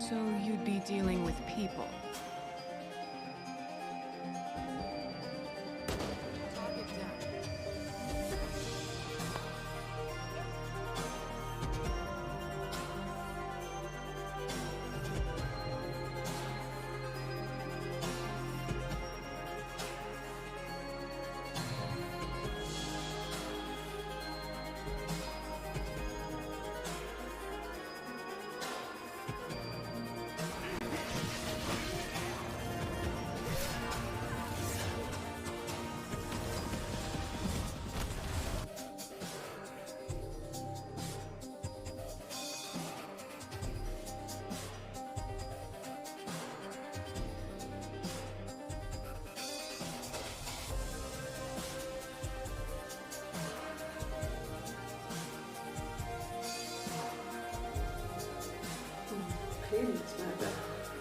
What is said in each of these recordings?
So you'd be dealing with people.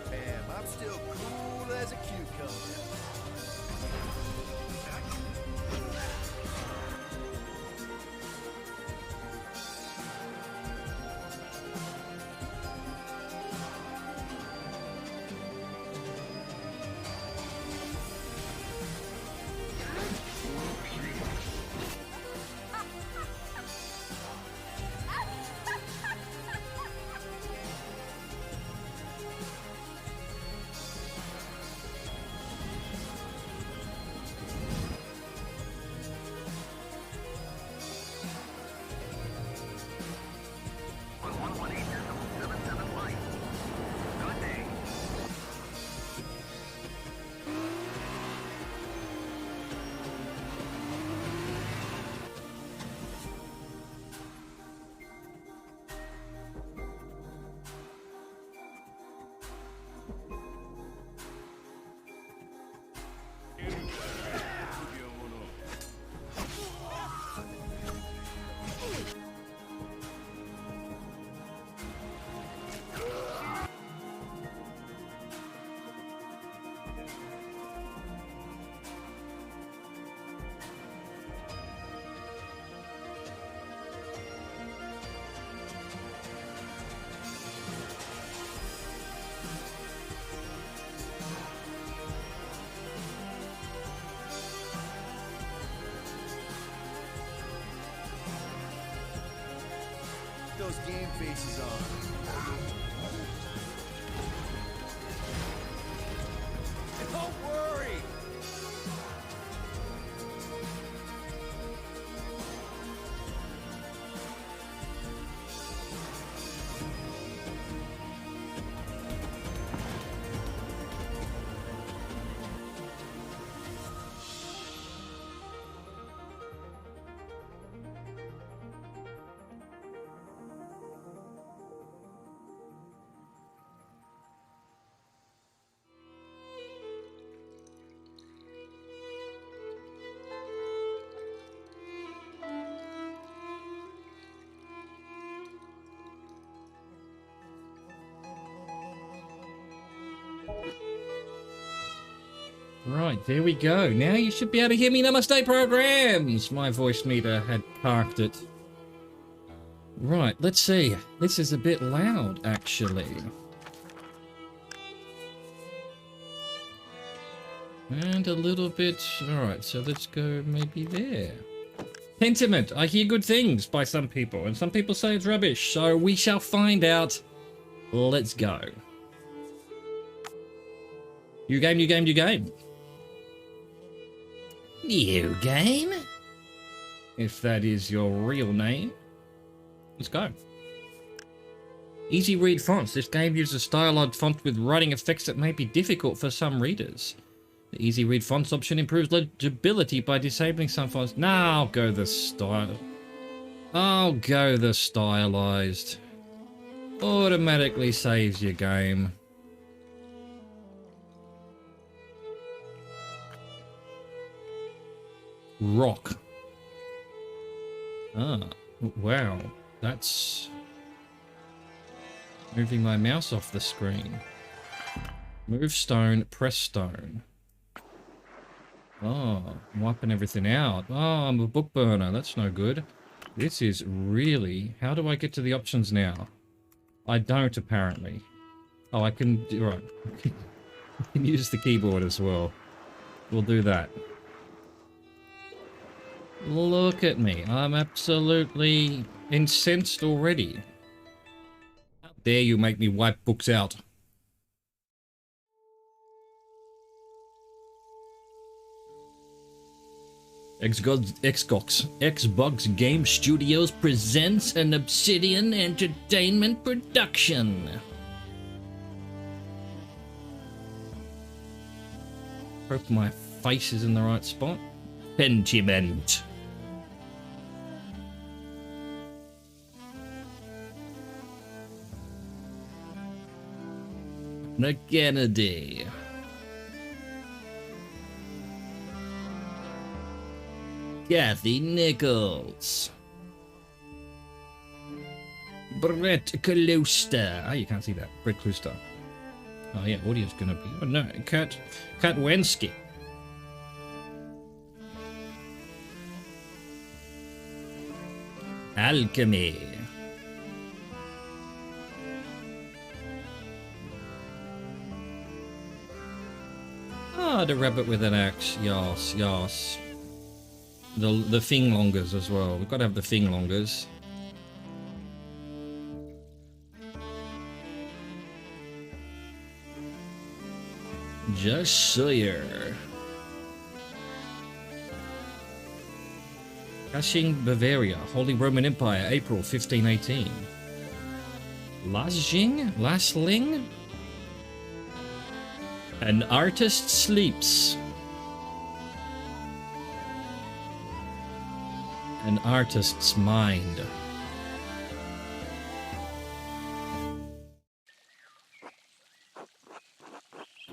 Damn, I'm still cool as a cucumber. Those game faces on. Don't worry! Right, there we go. Now you should be able to hear me. Namaste, programs! My voice meter had parked it. Right, let's see. This is a bit loud, actually. And a little bit... Alright, so let's go maybe there. Pentiment. I hear good things by some people, and some people say it's rubbish, so we shall find out. Let's go. New game, new game, new game. New game? If that is your real name. Let's go. Easy read fonts. This game uses a stylized font with writing effects that may be difficult for some readers. The easy read fonts option improves legibility by disabling some fonts. Nah, I'll go the style. I'll go the stylized. Automatically saves your game. Rock. Ah, wow. That's moving my mouse off the screen. Move stone, press stone. Oh, I'm wiping everything out. Oh, I'm a book burner. That's no good. This is really... How do I get to the options now? I don't, apparently. Oh, I can... Right. I can use the keyboard as well. We'll do that. Look at me. I'm absolutely incensed already. How dare you make me wipe books out. Xbox Game Studios presents an Obsidian Entertainment production. Hope my face is in the right spot. Pentiment. The Kennedy. Kathy Nichols. Brett Kalusta. Ah, you can't see that. Brett Kalusta. Oh yeah, audio's gonna be... Oh no, Kurt Wensky. Alchemy. Ah, the rabbit with an axe. Yas, yas. The finglongers as well. We've got to have the finglongers. Just Sawyer. Kashing, Bavaria. Holy Roman Empire, April 1518. Lasling? An artist sleeps. An artist's mind.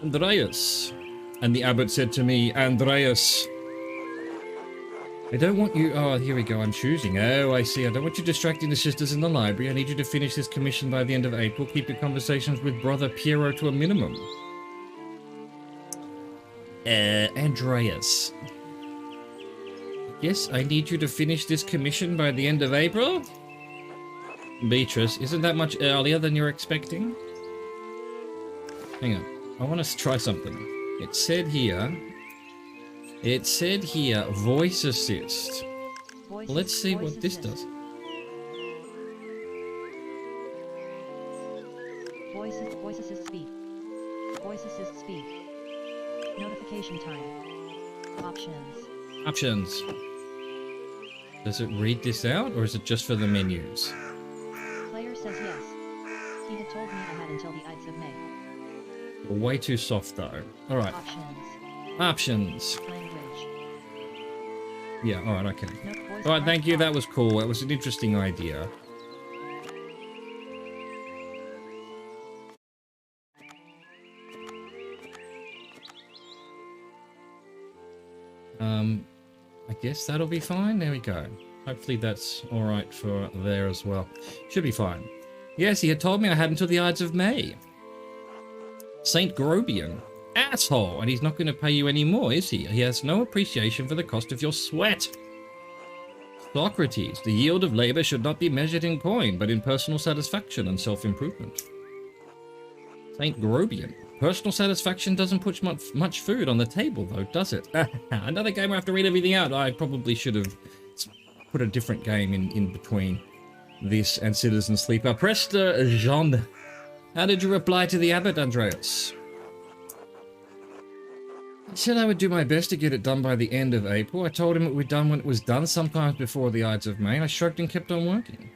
Andreas. And the abbot said to me, Andreas, I don't want you... Oh, here we go, I'm choosing. Oh, I see. I don't want you distracting the sisters in the library. I need you to finish this commission by the end of April. Keep your conversations with Brother Piero to a minimum. Andreas. Yes, I need you to finish this commission by the end of April? Beatrice, isn't that much earlier than you're expecting? Hang on. I want to try something. It said here, voice assist. Let's see what this does. Voice assist speed. Voice assist speed. Notification time. Options. Does it read this out, or is it just for the menus? Player says yes. He had told me I had until the Ides of May. Way too soft though. Alright. Options. Language. Yeah, alright, okay. Alright, thank you, that was cool. That was an interesting idea. I guess that'll be fine. There we go. Hopefully that's alright for there as well. Should be fine. Yes, he had told me I had until the Ides of May. Saint Grobian. Asshole! And he's not going to pay you any more, is he? He has no appreciation for the cost of your sweat. Socrates. The yield of labor should not be measured in coin, but in personal satisfaction and self-improvement. Saint Grobian. Personal satisfaction doesn't put much food on the table, though, does it? Another game where I have to read everything out. I probably should have put a different game in between this and Citizen Sleeper. Prester Jean. How did you reply to the abbot, Andreas? I said I would do my best to get it done by the end of April. I told him it would be done when it was done, sometimes before the Ides of May. I shrugged and kept on working.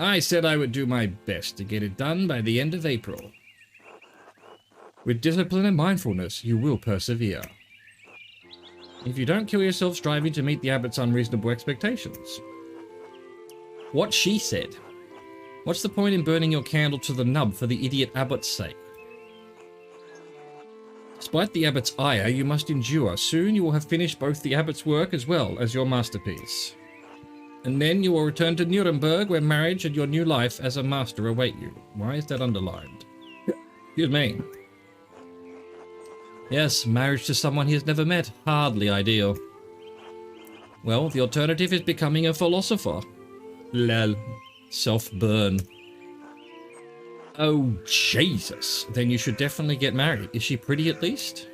I said I would do my best to get it done by the end of April. With discipline and mindfulness, you will persevere. If you don't kill yourself striving to meet the abbot's unreasonable expectations. What she said. What's the point in burning your candle to the nub for the idiot abbot's sake? Despite the abbot's ire, you must endure. Soon you will have finished both the abbot's work as well as your masterpiece. And then you will return to Nuremberg, where marriage and your new life as a master await you. Why is that underlined? Excuse me. Yes, marriage to someone he has never met. Hardly ideal. Well, the alternative is becoming a philosopher. Lol. Self-burn. Oh, Jesus. Then you should definitely get married. Is she pretty at least?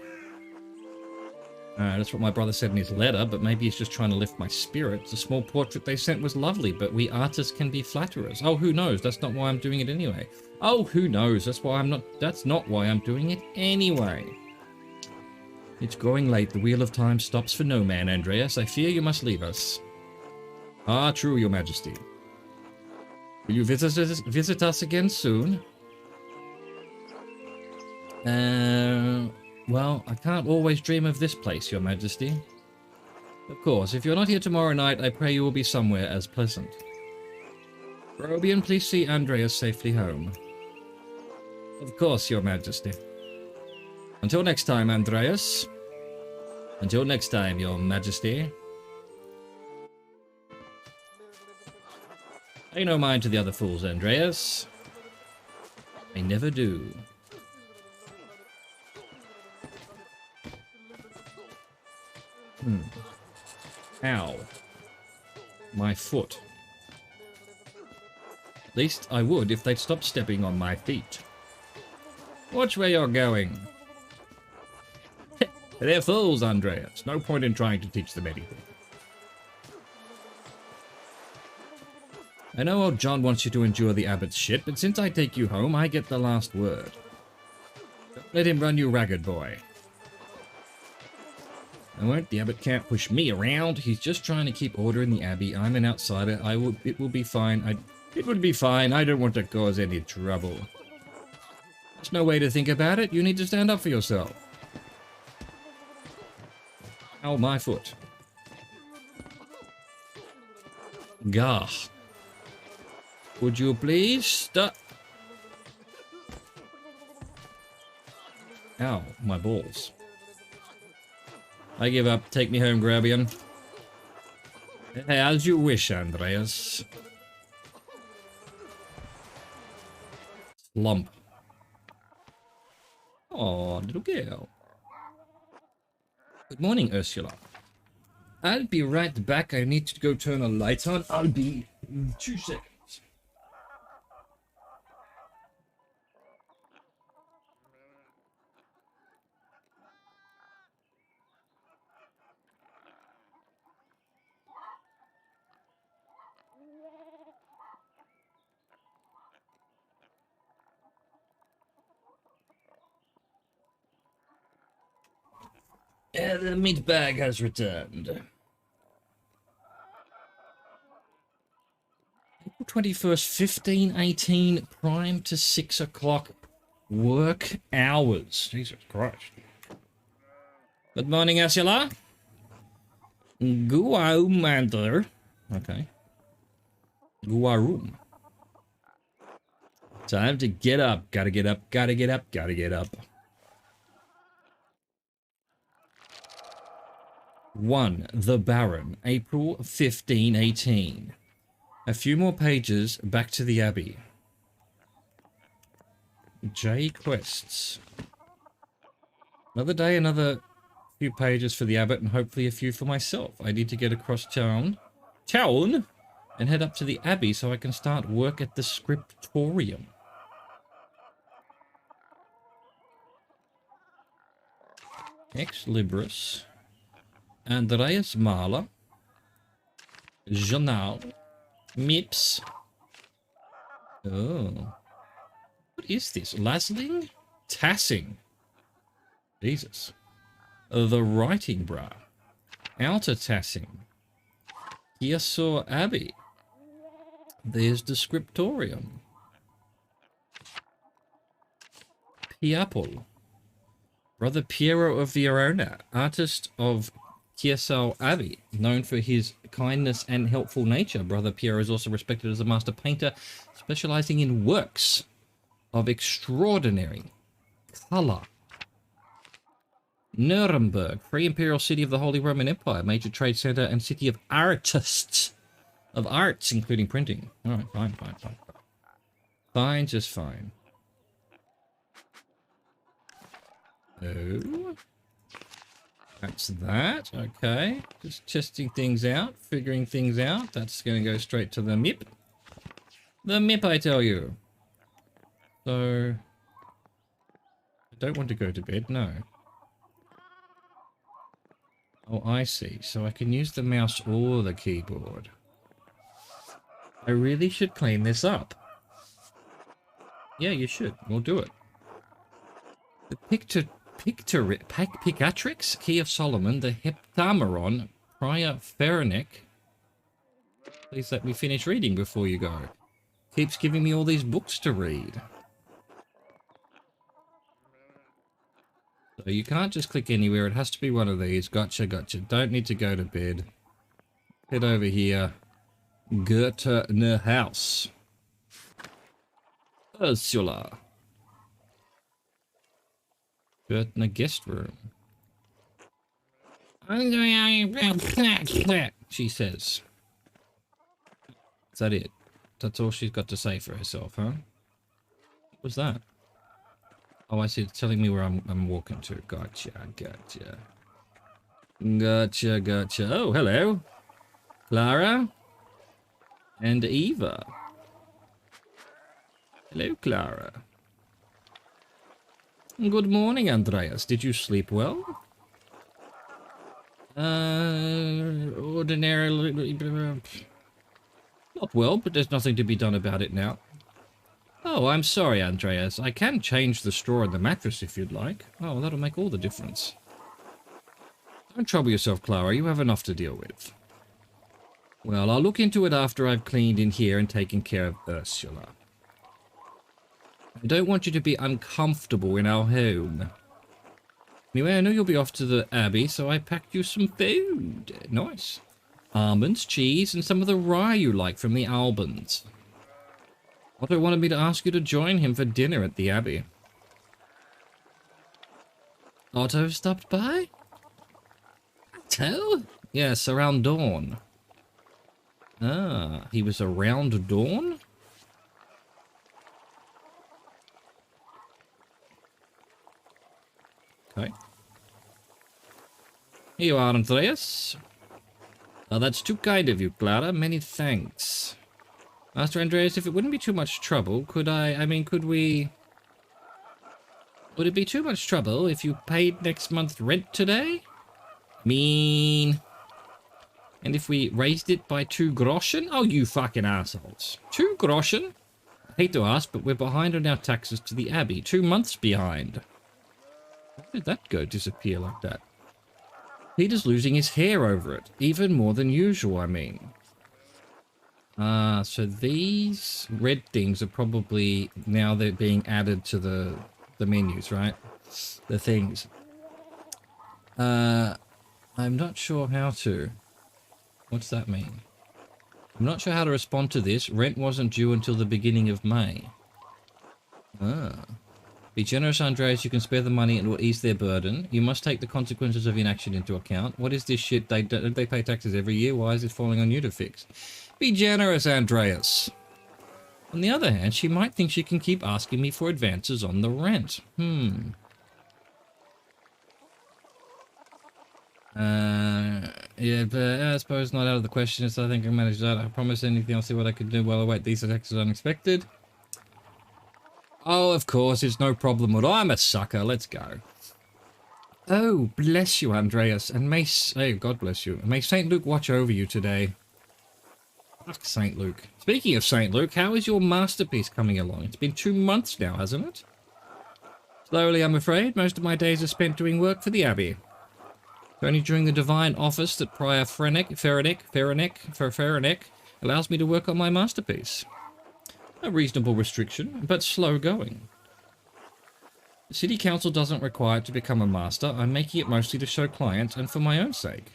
That's what my brother said in his letter, but maybe he's just trying to lift my spirits. The small portrait they sent was lovely, but we artists can be flatterers. Oh, who knows? That's not why I'm doing it anyway. Oh, who knows? That's not why I'm doing it anyway. It's growing late. The wheel of time stops for no man, Andreas. I fear you must leave us. Ah, true, your majesty. Will you visit us again soon? Well, I can't always dream of this place, your majesty. Of course, if you're not here tomorrow night, I pray you will be somewhere as pleasant. Grobian, please see Andreas safely home. Of course, your majesty. Until next time, Andreas. Until next time, your majesty. Pay no mind to the other fools, Andreas. I never do. Ow. My foot. At least I would if they'd stop stepping on my feet. Watch where you're going. They're fools, Andreas. No point in trying to teach them anything. I know old John wants you to endure the abbot's shit, but since I take you home, I get the last word. Don't let him run you ragged, boy. I won't. The abbot can't push me around. He's just trying to keep order in the abbey. I'm an outsider. It will be fine. It would be fine. I don't want to cause any trouble. There's no way to think about it. You need to stand up for yourself. Ow, my foot. Gah. Would you please stop? Ow, my balls. I give up. Take me home, Grobian. Hey, as you wish, Andreas. Slump. Oh, little girl. Good morning, Ursula. I'll be right back. I need to go turn a light on. I'll be in 2 seconds. The meat bag has returned. April 21st, 1518, prime to 6 o'clock work hours. Jesus Christ. Good morning, Ursula. Guaumander. Okay. Guarum. Time to get up. Gotta get up, gotta get up, gotta get up. 1. The Baron, April 1518. A few more pages back to the Abbey. J quests. Another day, another few pages for the Abbot, and hopefully a few for myself. I need to get across town, and head up to the Abbey so I can start work at the scriptorium. Ex Libris. Andreas Mahler, Journal, Mips. Oh. What is this? Lasling? Tassing. Jesus. The Writing Bra. Outer Tassing. Hirsau Abbey. There's the Scriptorium. Piapol. Brother Piero of Verona, artist of Hirsau Abbey, known for his kindness and helpful nature. Brother Piero is also respected as a master painter, specializing in works of extraordinary color. Nuremberg, free imperial city of the Holy Roman Empire, major trade center and city of artists, of arts, including printing. All right, fine. Fine, just fine. Oh. That's that. Okay. Just testing things out, figuring things out. That's going to go straight to the MIP. The MIP, I tell you. So, I don't want to go to bed, no. Oh, I see. So I can use the mouse or the keyboard. I really should clean this up. Yeah, you should. We'll do it. The Picatrix, Key of Solomon, the Heptameron, Prior Pharenic. Please let me finish reading before you go. Keeps giving me all these books to read. So you can't just click anywhere. It has to be one of these. Gotcha, gotcha. Don't need to go to bed. Head over here. Goethe House. Ursula. Goethe guest room. She says. Is that it? That's all she's got to say for herself, huh? What was that? Oh, I see. It's telling me where I'm walking to. Gotcha, gotcha. Gotcha, gotcha. Oh, hello. Clara. And Eva. Hello, Clara. Good morning, Andreas. Did you sleep well? Ordinarily... Not well, but there's nothing to be done about it now. Oh, I'm sorry, Andreas. I can change the straw in the mattress if you'd like. Oh, that'll make all the difference. Don't trouble yourself, Clara. You have enough to deal with. Well, I'll look into it after I've cleaned in here and taken care of Ursula. I don't want you to be uncomfortable in our home. Anyway, I know you'll be off to the Abbey, so I packed you some food. Nice. Almonds, cheese, and some of the rye you like from the Albans. Otto wanted me to ask you to join him for dinner at the Abbey. Otto stopped by? Otto? Yes, around dawn. Ah, he was around dawn? Okay. Here you are, Andreas. Oh, that's too kind of you, Clara. Many thanks. Master Andreas, if it wouldn't be too much trouble, could we... Would it be too much trouble if you paid next month's rent today? Mean... And if we raised it by 2 groschen? Oh, you fucking assholes. 2 groschen? I hate to ask, but we're behind on our taxes to the Abbey. 2 months behind. Why did that go disappear like that? Peter's losing his hair over it. Even more than usual, I mean. So these red things are probably... Now they're being added to the menus, right? The things. I'm not sure how to... What's that mean? I'm not sure how to respond to this. Rent wasn't due until the beginning of May. Ah. Be generous, Andreas. You can spare the money and it will ease their burden. You must take the consequences of inaction into account. What is this shit? They pay taxes every year. Why is it falling on you to fix? Be generous, Andreas. On the other hand, she might think she can keep asking me for advances on the rent. Yeah, but I suppose not out of the question, so I think I managed that. I promise anything, I'll see what I can do while I wait. These attacks are unexpected. Oh, of course, it's no problem at all. I'm a sucker. Let's go. Oh, bless you, Andreas. And may... Oh, God bless you. May St. Luke watch over you today. Fuck St. Luke. Speaking of St. Luke, how is your masterpiece coming along? It's been 2 months now, hasn't it? Slowly, I'm afraid. Most of my days are spent doing work for the Abbey. Only during the divine office that Prior Pharenic allows me to work on my masterpiece. A reasonable restriction, but slow going. The city council doesn't require it to become a master. I'm making it mostly to show clients and for my own sake.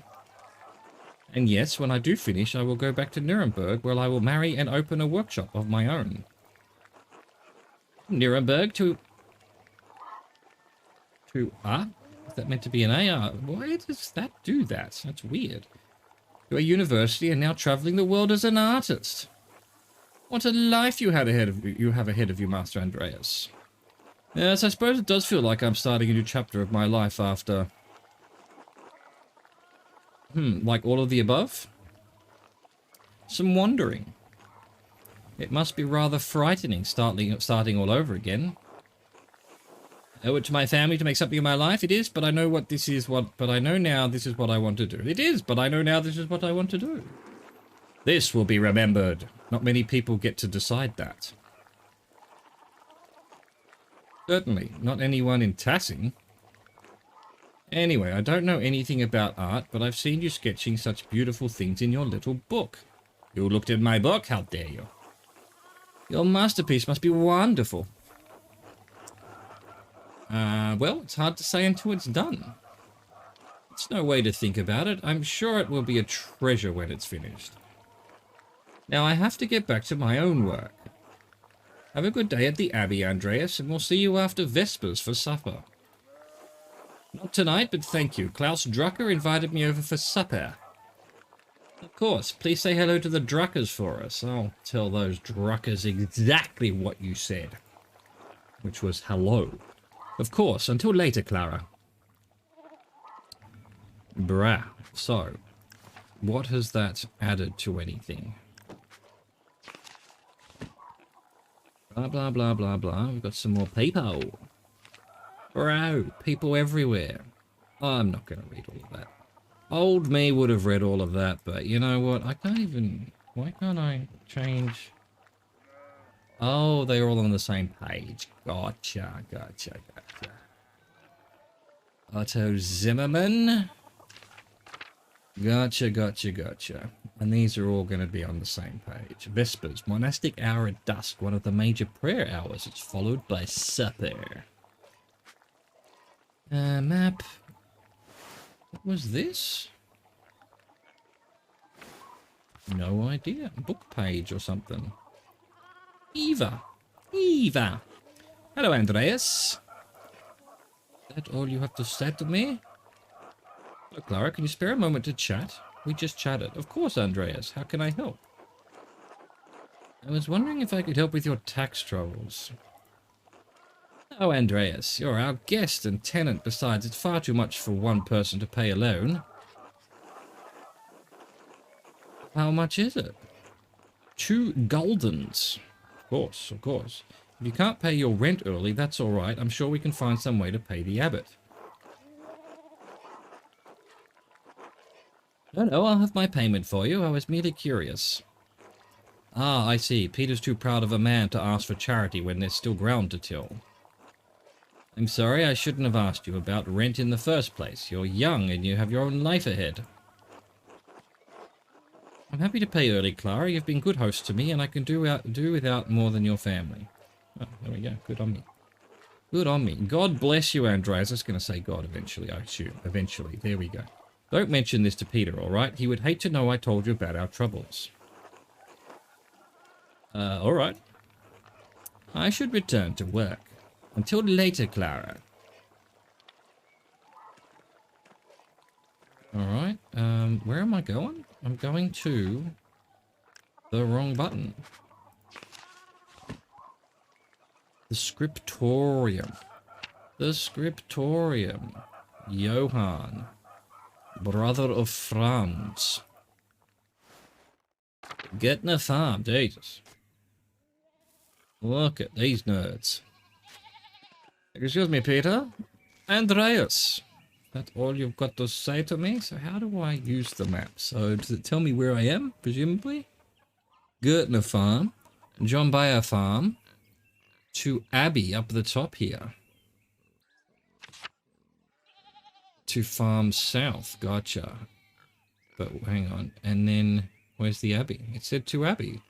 And yes, when I do finish, I will go back to Nuremberg, where I will marry and open a workshop of my own. Nuremberg to... Is that meant to be an AR? Why does that do that? That's weird. To a university and now traveling the world as an artist. What a life you have ahead of you, Master Andreas. Yes, I suppose it does feel like I'm starting a new chapter of my life after... like all of the above? Some wandering. It must be rather frightening starting all over again. I owe it to my family to make something of my life. It is, but I know what this is. But I know now this is what I want to do. It is, but I know now this is what I want to do. This will be remembered. Not many people get to decide that. Certainly, not anyone in Tassing. Anyway, I don't know anything about art, but I've seen you sketching such beautiful things in your little book. You looked at my book, how dare you? Your masterpiece must be wonderful. Well, it's hard to say until it's done. It's no way to think about it. I'm sure it will be a treasure when it's finished. Now I have to get back to my own work. Have a good day at the Abbey, Andreas, and we'll see you after Vespers for supper. Not tonight, but thank you. Klaus Drucker invited me over for supper. Of course, please say hello to the Druckers for us. I'll tell those Druckers exactly what you said. Which was hello. Of course, until later, Clara. Brah. So, what has that added to anything? Blah, blah, blah, blah, blah. We've got some more people. Bro, people everywhere. I'm not going to read all of that. Old me would have read all of that, but you know what? I can't even... Why can't I change... Oh, they're all on the same page. Gotcha, gotcha, gotcha. Otto Zimmerman. Gotcha, gotcha, gotcha. And these are all going to be on the same page. Vespers, monastic hour at dusk, one of the major prayer hours. It's followed by supper. Map. What was this? No idea. Book page or something. Eva. Eva. Hello, Andreas. Is that all you have to say to me? Hello, Clara. Can you spare a moment to chat? We just chatted. Of course, Andreas. How can I help? I was wondering if I could help with your tax troubles. Oh, Andreas, you're our guest and tenant. Besides, it's far too much for one person to pay alone. How much is it? 2 guldens. Of course, of course. If you can't pay your rent early, that's all right. I'm sure we can find some way to pay the abbot. No, I'll have my payment for you. I was merely curious. Ah, I see. Peter's too proud of a man to ask for charity when there's still ground to till. I'm sorry, I shouldn't have asked you about rent in the first place. You're young and you have your own life ahead. I'm happy to pay early, Clara. You've been good host to me and I can do without more than your family. Oh, there we go. Good on me. Good on me. God bless you, Andreas. I was going to say God eventually, I assume. Eventually. There we go. Don't mention this to Peter, alright? He would hate to know I told you about our troubles. Alright. I should return to work. Until later, Clara. Alright, where am I going? I'm going to the wrong button. The scriptorium. The scriptorium. Johann. Brother of Franz. Getting a farm, Jesus. Look at these nerds. Excuse me, Peter. Andreas. That's all you've got to say to me? So how do I use the map? So does it tell me where I am, presumably? Gertner Farm. John Bayer Farm. To Abbey up the top here. To Farm South. Gotcha. But hang on. And then where's the Abbey? It said to Abbey.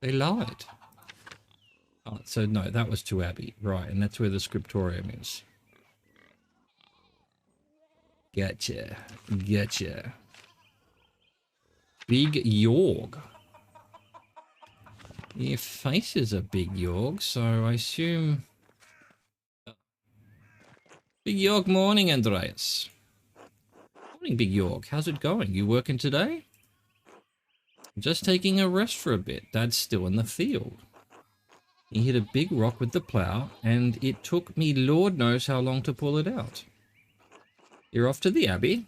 They lied. Oh, so no, that was to Abbey. Right, and that's where the scriptorium is. Gotcha. Gotcha. Big Yorg. Your face is a big Yorg, so I assume... Big Yorg morning, Andreas. Morning, Big Yorg. How's it going? You working today? Just taking a rest for a bit. Dad's still in the field. He hit a big rock with the plow, and it took me Lord knows how long to pull it out. You're off to the Abbey?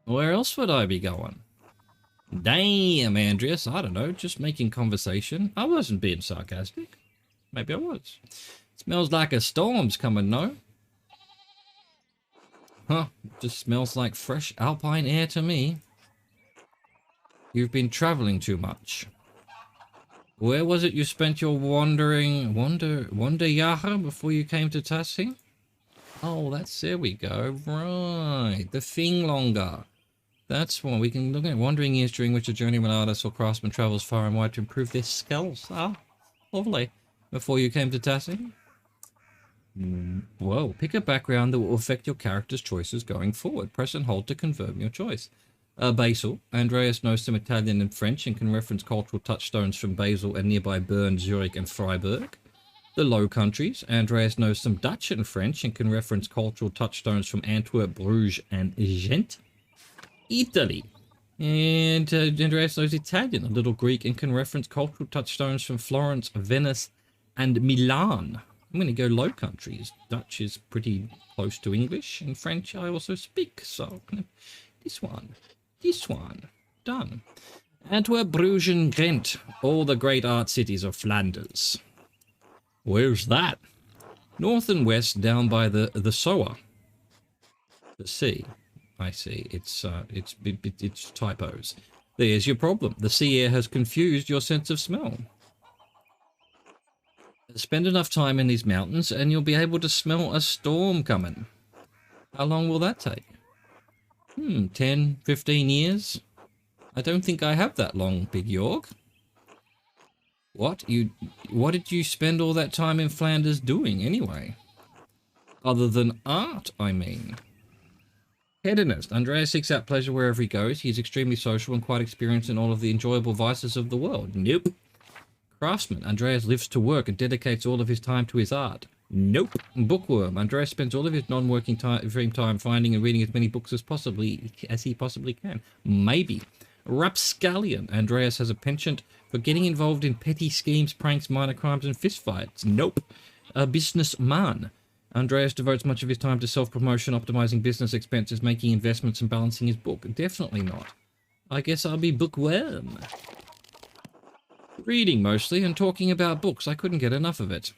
Where else would I be going? Damn, Andreas, I don't know, just making conversation. I wasn't being sarcastic. Maybe I was. Smells like a storm's coming, no? Huh, just smells like fresh alpine air to me. You've been traveling too much. Where was it you spent your wonder Jahre before you came to Tassie? Oh, there we go. Right, the thing longer. That's what we can look at. Wandering years during which a journeyman artist or craftsman travels far and wide to improve their skills. Ah, lovely. Before you came to Tassie? Whoa, pick a background that will affect your character's choices going forward. Press and hold to confirm your choice. Basel. Andreas knows some Italian and French and can reference cultural touchstones from Basel and nearby Bern, Zurich and Freiburg. The Low Countries. Andreas knows some Dutch and French and can reference cultural touchstones from Antwerp, Bruges and Ghent. Italy. And Andreas knows Italian, a little Greek, and can reference cultural touchstones from Florence, Venice and Milan. I'm going to go Low Countries. Dutch is pretty close to English, and French I also speak, so this one. Done. Antwerp, Bruges and Ghent, all the great art cities of Flanders. Where's that? North and west, down by the Soa. The sea. I see. It's typos. There's your problem. The sea air has confused your sense of smell. Spend enough time in these mountains and you'll be able to smell a storm coming. How long will that take? 10, 15 years? I don't think I have that long, Big York. What did you spend all that time in Flanders doing, anyway? Other than art, I mean. Hedonist. Andreas seeks out pleasure wherever he goes. He is extremely social and quite experienced in all of the enjoyable vices of the world. Nope. Craftsman. Andreas lives to work and dedicates all of his time to his art. Nope. Bookworm. Andreas spends all of his non-working free time finding and reading as many books as he possibly can. Maybe. Rapscallion. Andreas has a penchant for getting involved in petty schemes, pranks, minor crimes, and fistfights. Nope. A businessman. Andreas devotes much of his time to self-promotion, optimizing business expenses, making investments, and balancing his book. Definitely not. I guess I'll be bookworm. Reading mostly and talking about books. I couldn't get enough of it.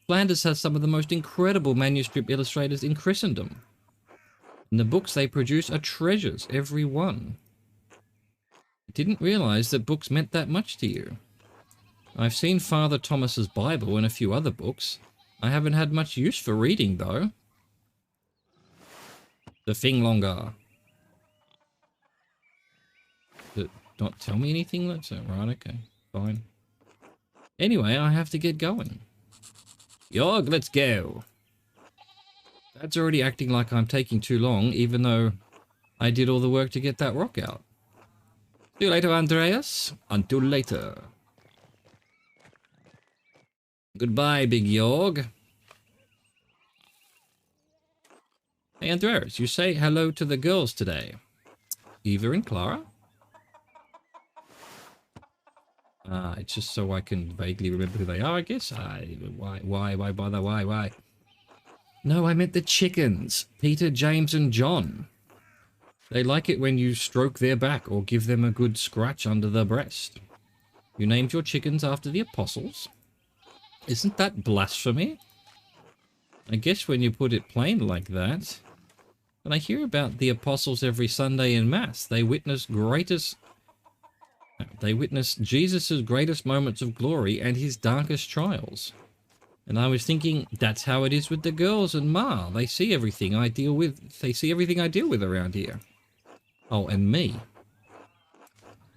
Flanders has some of the most incredible manuscript illustrators in Christendom. And the books they produce are treasures, every one. I didn't realize that books meant that much to you. I've seen Father Thomas's Bible and a few other books. I haven't had much use for reading, though. The thing longer. Not tell me anything? That's it, right? Okay, fine. Anyway, I have to get going. Jorg, let's go. Dad's already acting like I'm taking too long, even though I did all the work to get that rock out. See you later, Andreas. Until later. Goodbye, Big Jorg. Hey, Andreas, you say hello to the girls today. Eva and Clara? It's just so I can vaguely remember who they are, I guess. Why bother? Why? No, I meant the chickens. Peter, James, and John. They like it when you stroke their back or give them a good scratch under the breast. You named your chickens after the apostles? Isn't that blasphemy? I guess when you put it plain like that. When I hear about the apostles every Sunday in Mass, they witness Jesus' greatest moments of glory and his darkest trials. And I was thinking, that's how it is with the girls and Ma. They see everything I deal with. They see everything I deal with around here. Oh, and me.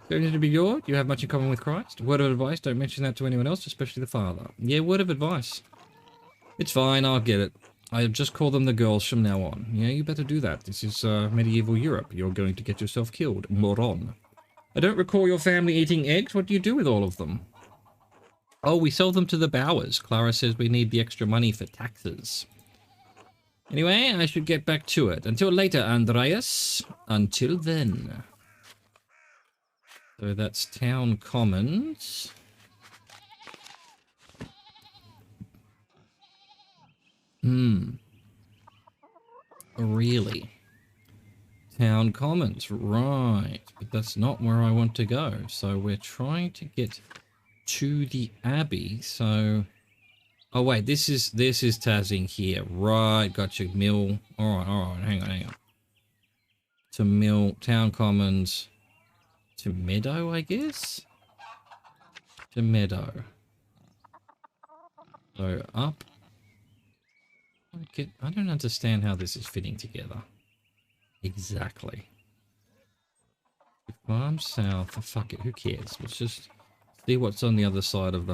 Going to be yours? You have much in common with Christ? Word of advice, don't mention that to anyone else, especially the father. Yeah, word of advice. It's fine, I'll get it. I'll just call them the girls from now on. Yeah, you better do that. This is medieval Europe. You're going to get yourself killed. Moron. I don't recall your family eating eggs. What do you do with all of them? Oh, we sell them to the Bowers. Clara says we need the extra money for taxes. Anyway, I should get back to it. Until later, Andreas. Until then. So that's Town Commons. Really? Town Commons, right. But that's not where I want to go. So we're trying to get to the Abbey, so... Oh wait, this is Tazzing here. Right, gotcha. Mill. Alright, hang on. To Mill, Town Commons, to Meadow, I guess? To Meadow. So up. I don't understand how this is fitting together. Exactly. Farm south. Oh, fuck it, who cares? Let's just see what's on the other side of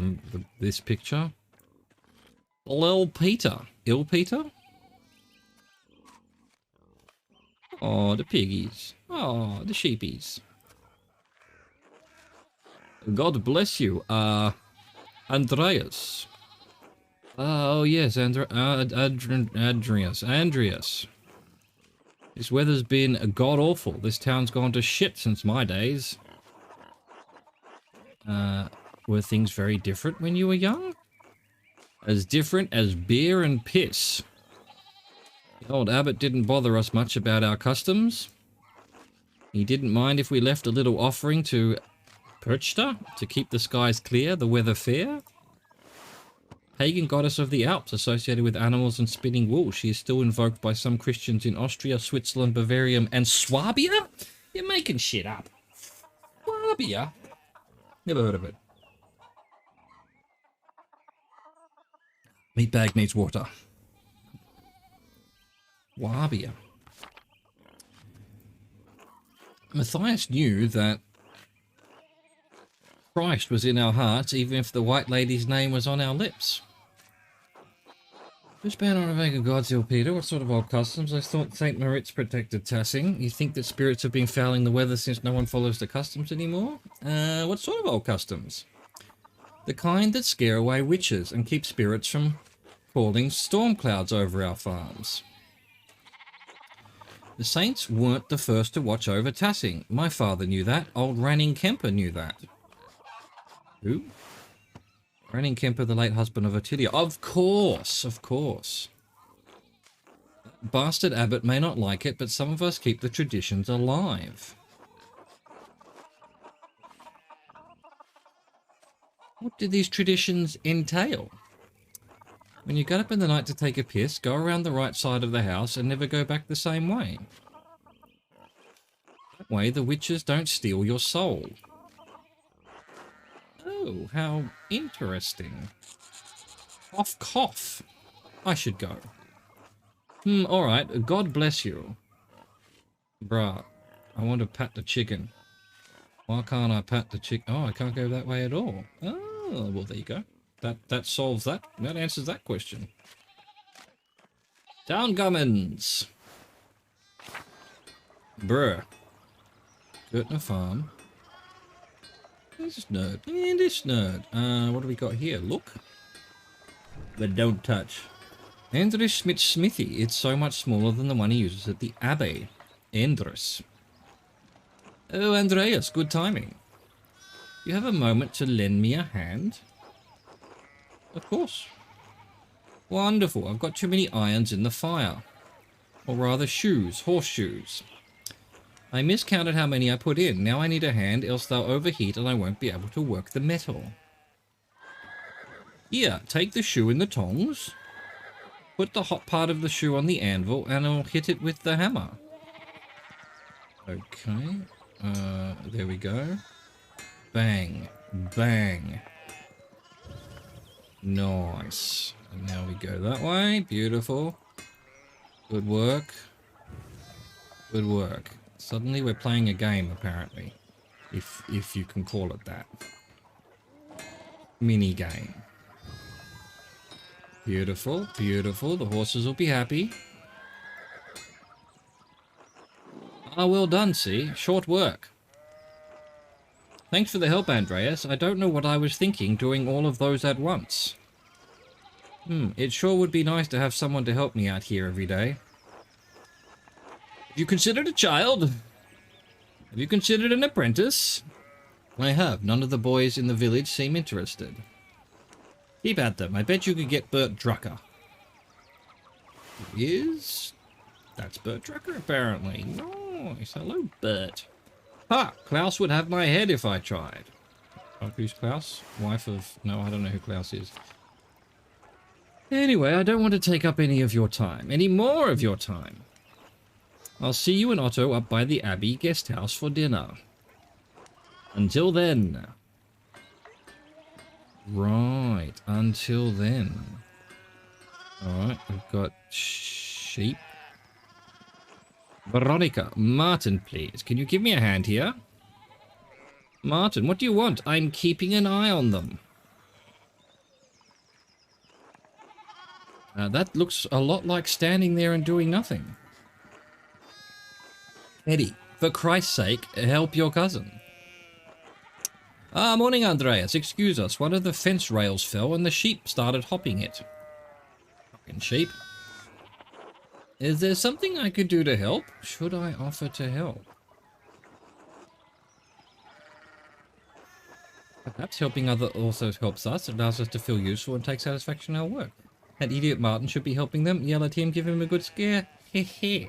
this picture. Lil Peter. Il Peter? Oh, the piggies. Oh, the sheepies. God bless you, Andreas. Oh, yes, Andreas. This weather's been god-awful. This town's gone to shit since my days. Were things very different when you were young? As different as beer and piss. The old abbot didn't bother us much about our customs. He didn't mind if we left a little offering to Perchta to keep the skies clear, the weather fair. Pagan goddess of the Alps, associated with animals and spinning wool. She is still invoked by some Christians in Austria, Switzerland, Bavaria, and Swabia? You're making shit up. Swabia? Never heard of it. Meat bag needs water. Swabia. Matthias knew that Christ was in our hearts, even if the white lady's name was on our lips. Who's bound on a vegan gods, Il Peter? What sort of old customs? I thought St. Moritz protected Tassing. You think that spirits have been fouling the weather since no one follows the customs anymore? What sort of old customs? The kind that scare away witches and keep spirits from calling storm clouds over our farms. The saints weren't the first to watch over Tassing. My father knew that. Old Ranning Kemper knew that. Who? Ranning Kemper, the late husband of Ottilia. Of course, of course. Bastard abbot may not like it, but some of us keep the traditions alive. What do these traditions entail? When you get up in the night to take a piss, go around the right side of the house and never go back the same way. That way the witches don't steal your soul. Oh, how interesting. Cough, cough. I should go. Alright. God bless you. Bruh, I want to pat the chicken. Why can't I pat the chicken? Oh, I can't go that way at all. Oh, well, there you go. That solves that. That answers that question. Town Gummins. Bruh. Curtin Farm. This nerd. And this nerd. What do we got here? Look. But don't touch. Andres Schmidt's smithy. It's so much smaller than the one he uses at the Abbey. Andres. Oh, Andreas, good timing. You have a moment to lend me a hand? Of course. Wonderful. I've got too many irons in the fire. Or rather shoes, horseshoes. I miscounted how many I put in. Now I need a hand, else they'll overheat and I won't be able to work the metal. Here, take the shoe in the tongs. Put the hot part of the shoe on the anvil and I'll hit it with the hammer. Okay. There we go. Bang. Bang. Nice. And now we go that way. Beautiful. Good work. Good work. Suddenly we're playing a game, apparently. If you can call it that. Mini game. Beautiful. Beautiful. The horses will be happy. Ah, well done, see? Short work. Thanks for the help, Andreas. I don't know what I was thinking doing all of those at once. It sure would be nice to have someone to help me out here every day. Have you considered a child? Have you considered an apprentice? I have. None of the boys in the village seem interested. Keep at them. I bet you could get Bert Drucker. Who is? That's Bert Drucker, apparently. Nice. Hello, Bert. Ha! Klaus would have my head if I tried. Oh, who's Klaus? Wife of... No, I don't know who Klaus is. Anyway, I don't want to take up any of your time. Any more of your time. I'll see you and Otto up by the Abbey guest house for dinner. Until then. Right, until then. Alright, we've got sheep. Veronica, Martin, please. Can you give me a hand here? Martin, what do you want? I'm keeping an eye on them. That looks a lot like standing there and doing nothing. Eddie, for Christ's sake, help your cousin. Morning, Andreas. Excuse us. One of the fence rails fell and the sheep started hopping it. Fucking sheep. Is there something I could do to help? Should I offer to help? Perhaps helping others also helps us. It allows us to feel useful and take satisfaction in our work. That idiot Martin should be helping them. Yell at him, give him a good scare. Heh heh.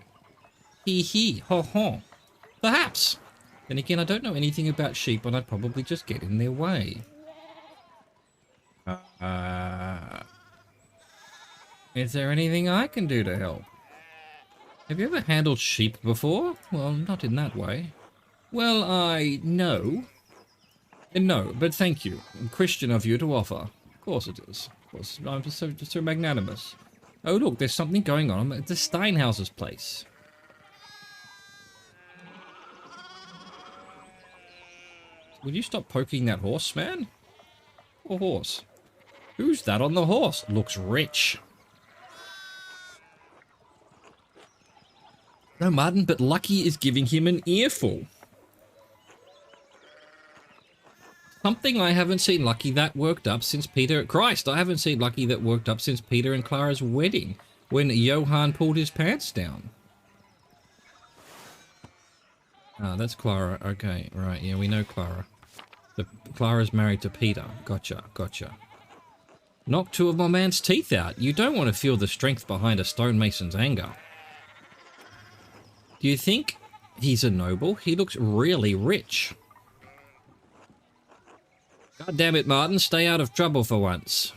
Hee hee. Ho ho. Perhaps. Then again, I don't know anything about sheep and I'd probably just get in their way. Is there anything I can do to help? Have you ever handled sheep before? Well, not in that way. Well, no. No, but thank you. Christian of you to offer. Of course it is. Of course, I'm just so magnanimous. Oh look, there's something going on at the Steinhauser's place. Will you stop poking that horse, man? Or horse? Who's that on the horse? Looks rich. No, Martin, but Lucky is giving him an earful. Something I haven't seen Lucky that worked up since Peter... Christ, I haven't seen Lucky that worked up since Peter and Clara's wedding, when Johann pulled his pants down. Ah, that's Clara. Okay, right, yeah, we know Clara. Clara's married to Peter. Gotcha, gotcha. Knock two of my man's teeth out. You don't want to feel the strength behind a stonemason's anger. Do you think he's a noble? He looks really rich. God damn it, Martin. Stay out of trouble for once.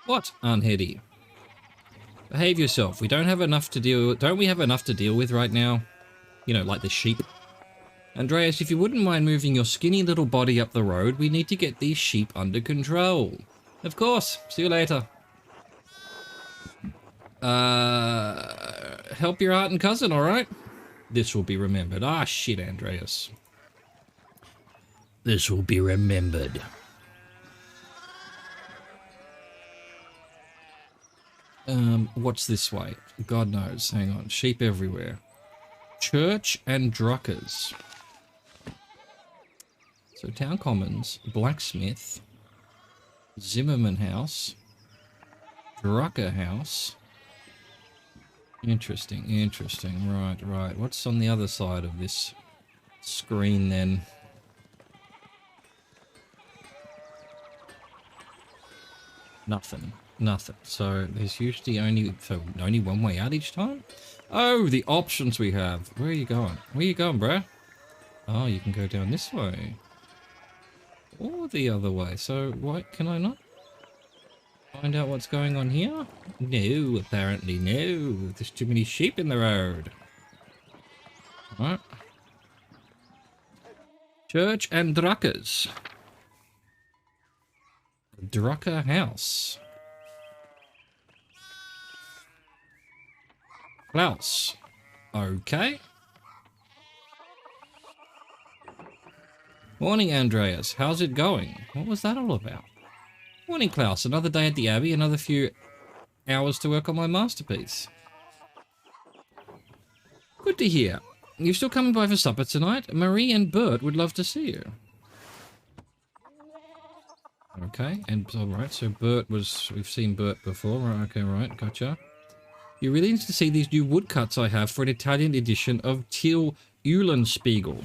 What, Aunt Hetty? Behave yourself. We don't have enough to deal... Don't we have enough to deal with right now? You know, like the sheep. Andreas, if you wouldn't mind moving your skinny little body up the road, we need to get these sheep under control. Of course. See you later. Help your aunt and cousin, alright? This will be remembered. Ah, shit, Andreas. This will be remembered. What's this way? God knows. Hang on. Sheep everywhere. Church and Druckers. So Town Commons, Blacksmith, Zimmerman House, Drucker House. Interesting, interesting. Right, right. What's on the other side of this screen then? Nothing. Nothing. So there's usually only one way out each time? Oh, the options we have. Where are you going? Where are you going, bruh? Oh, you can go down this way. Or the other way. So, what? Can I not find out what's going on here? No, apparently no. There's too many sheep in the road. Alright. Church and Druckers. Drucker House. Klaus. Okay. Morning, Andreas. How's it going? What was that all about? Morning, Klaus. Another day at the Abbey, another few hours to work on my masterpiece. Good to hear. You still coming by for supper tonight? Marie and Bert would love to see you. Okay, and alright, so Bert was... We've seen Bert before. Right, okay, right, gotcha. You really need to see these new woodcuts I have for an Italian edition of Till Eulenspiegel.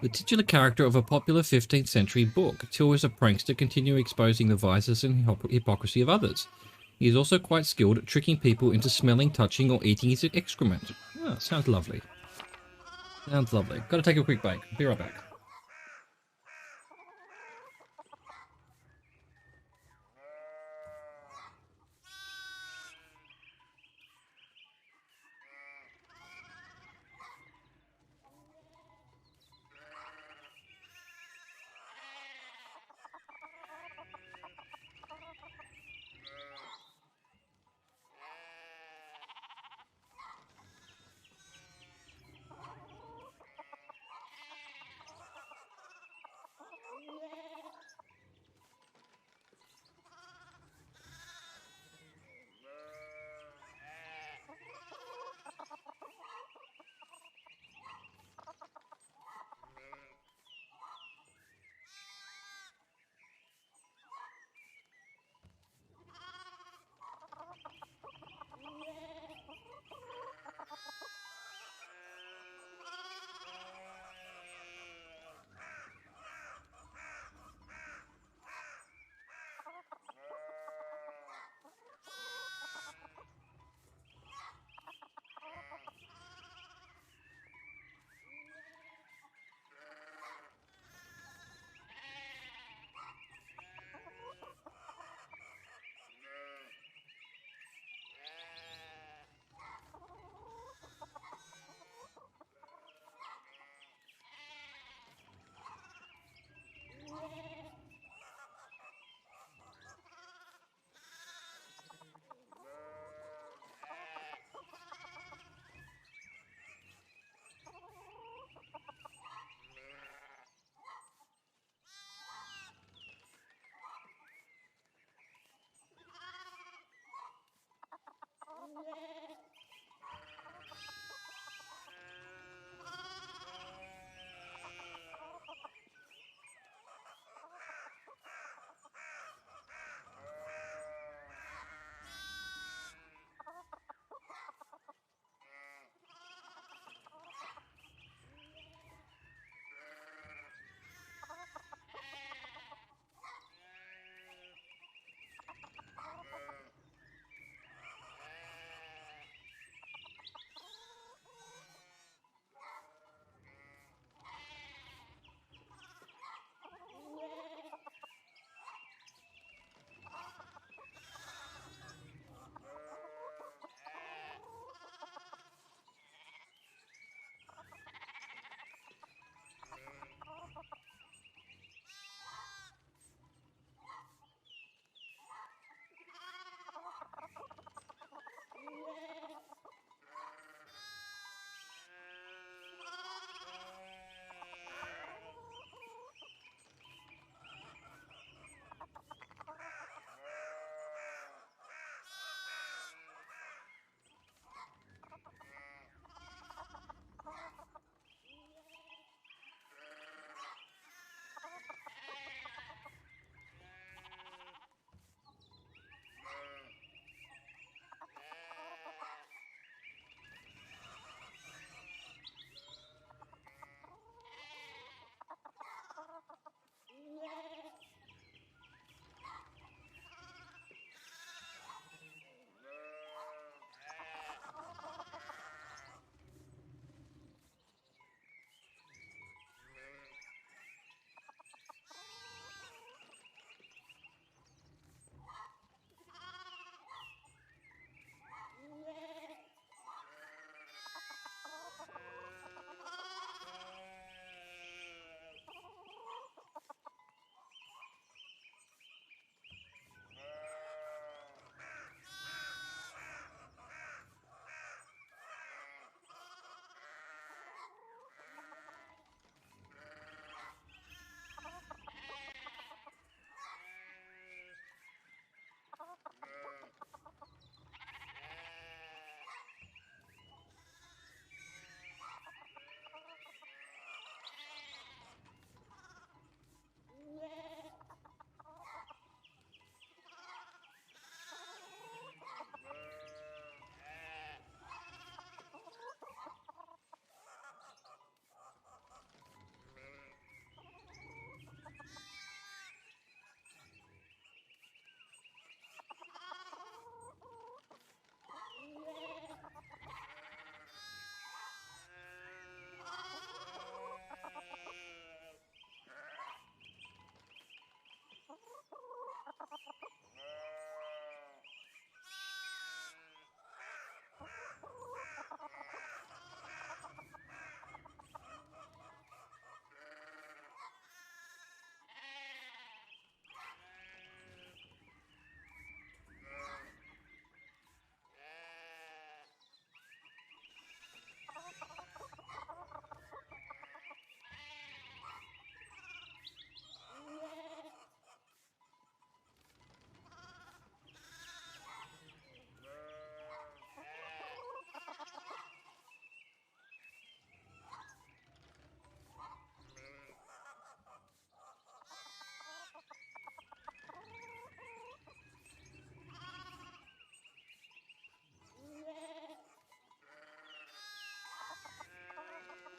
The titular character of a popular 15th century book, Till is a prankster continuing exposing the vices and hypocrisy of others. He is also quite skilled at tricking people into smelling, touching, or eating his excrement. Oh, sounds lovely. Sounds lovely. Gotta take a quick break. Be right back.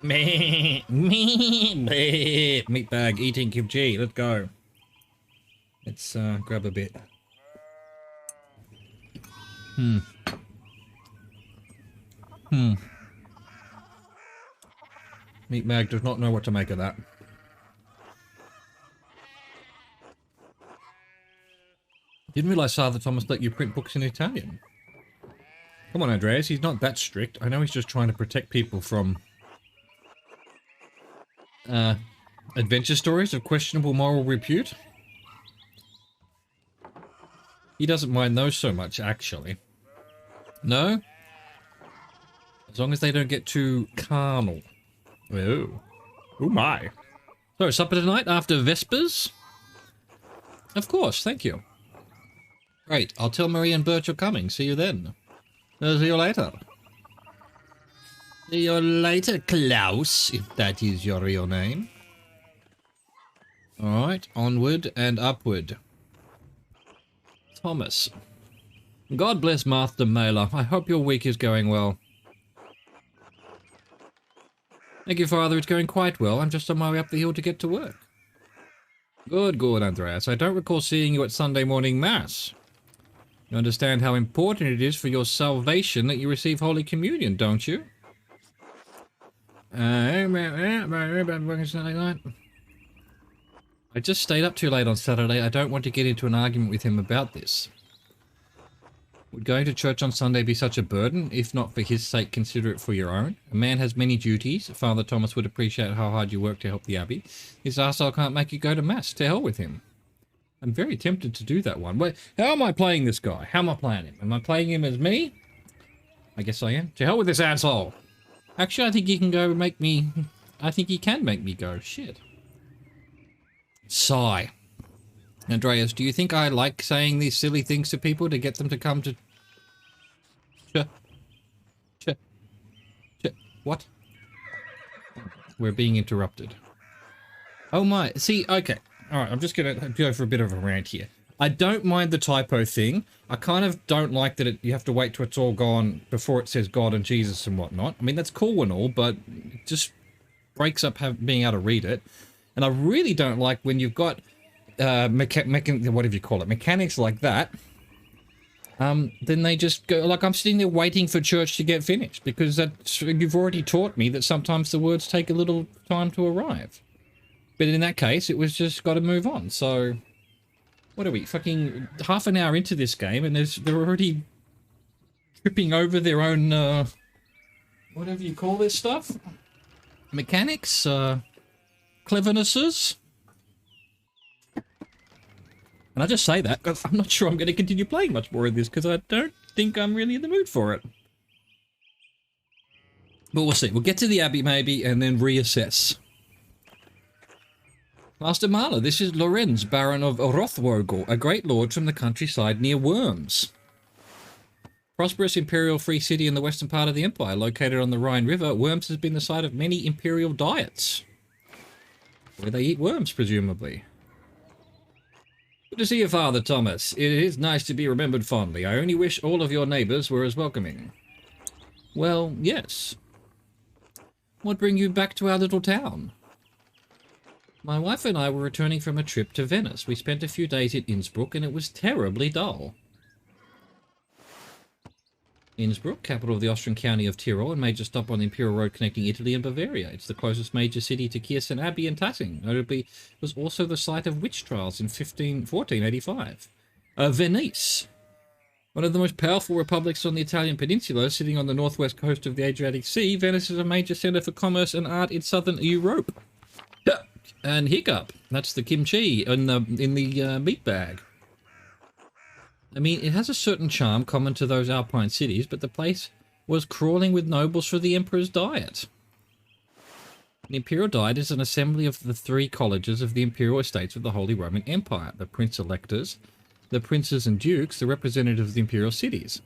Me, meat bag eating kimchi. Let's go. Let's grab a bit. Meat bag does not know what to make of that. Didn't realize Father Thomas let you print books in Italian. Come on, Andreas, he's not that strict. I know he's just trying to protect people from adventure stories of questionable moral repute. He doesn't mind those so much, actually. No? As long as they don't get too carnal. Oh. Oh my. So, supper tonight after Vespers? Of course, thank you. Great, I'll tell Marie and Bert you're coming. See you then. See you later. See you later, Klaus, if that is your real name. Alright, onward and upward. Thomas. God bless Master Mailer. I hope your week is going well. Thank you, Father. It's going quite well. I'm just on my way up the hill to get to work. Good, good, Andreas. I don't recall seeing you at Sunday morning Mass. You understand how important it is for your salvation that you receive Holy Communion, don't you? I just stayed up too late on Saturday. I don't want to get into an argument with him about this. Would going to church on Sunday be such a burden? If not for his sake, consider it for your own. A man has many duties. Father Thomas would appreciate how hard you work to help the Abbey. His arsehole can't make you go to Mass. To hell with him. I'm very tempted to do that one. Wait, how am I playing this guy? How am I playing him? Am I playing him as me? I guess I am. To hell with this asshole. Actually, I think he can go make me... I think he can make me go. Shit. Sigh. Andreas, do you think I like saying these silly things to people to get them to come to... What? We're being interrupted. Oh my, see, okay. Alright, I'm just gonna go for a bit of a rant here. I don't mind the typo thing. I kind of don't like that you have to wait till it's all gone before it says God and Jesus and whatnot. I mean, that's cool and all, but it just breaks up being able to read it. And I really don't like when you've got whatever you call it, mechanics like that. Then they just go, like I'm sitting there waiting for church to get finished because you've already taught me that sometimes the words take a little time to arrive. But in that case, it was just got to move on. So, what are we, fucking half an hour into this game and they're already tripping over their own, whatever you call this stuff? Mechanics, clevernesses. And I just say that because I'm not sure I'm going to continue playing much more of this because I don't think I'm really in the mood for it. But we'll see. We'll get to the Abbey maybe and then reassess. Master Marla, this is Lorenz, Baron of Rothwogel, a great lord from the countryside near Worms. Prosperous imperial free city in the western part of the empire, located on the Rhine River, Worms has been the site of many imperial diets. Where they eat worms, presumably. Good to see you, Father Thomas. It is nice to be remembered fondly. I only wish all of your neighbours were as welcoming. Well, yes. What bring you back to our little town? My wife and I were returning from a trip to Venice. We spent a few days in Innsbruck and it was terribly dull. Innsbruck, capital of the Austrian county of Tyrol, and major stop on the Imperial Road connecting Italy and Bavaria. It's the closest major city to Kiersson Abbey and Tassing. Notably, it was also the site of witch trials in 1485. Venice, one of the most powerful republics on the Italian peninsula, sitting on the northwest coast of the Adriatic Sea, Venice is a major centre for commerce and art in southern Europe. And hiccup, that's the kimchi in the meat bag. I mean, it has a certain charm common to those Alpine cities, but the place was crawling with nobles for the Emperor's Diet. The Imperial Diet is an assembly of the three colleges of the Imperial Estates of the Holy Roman Empire, the Prince-Electors, the Princes and Dukes, the representatives of the Imperial cities.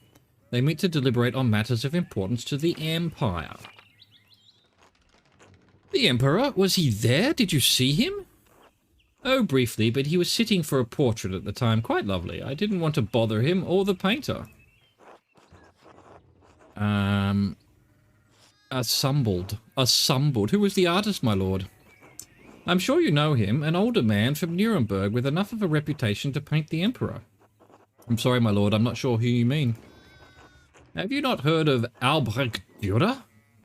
They meet to deliberate on matters of importance to the Empire. The Emperor? Was he there? Did you see him? Oh, briefly, but he was sitting for a portrait at the time. Quite lovely. I didn't want to bother him or the painter. Assembled. Assembled. Who was the artist, my lord? I'm sure you know him, an older man from Nuremberg with enough of a reputation to paint the emperor. I'm sorry, my lord, I'm not sure who you mean. Have you not heard of Albrecht Dürer?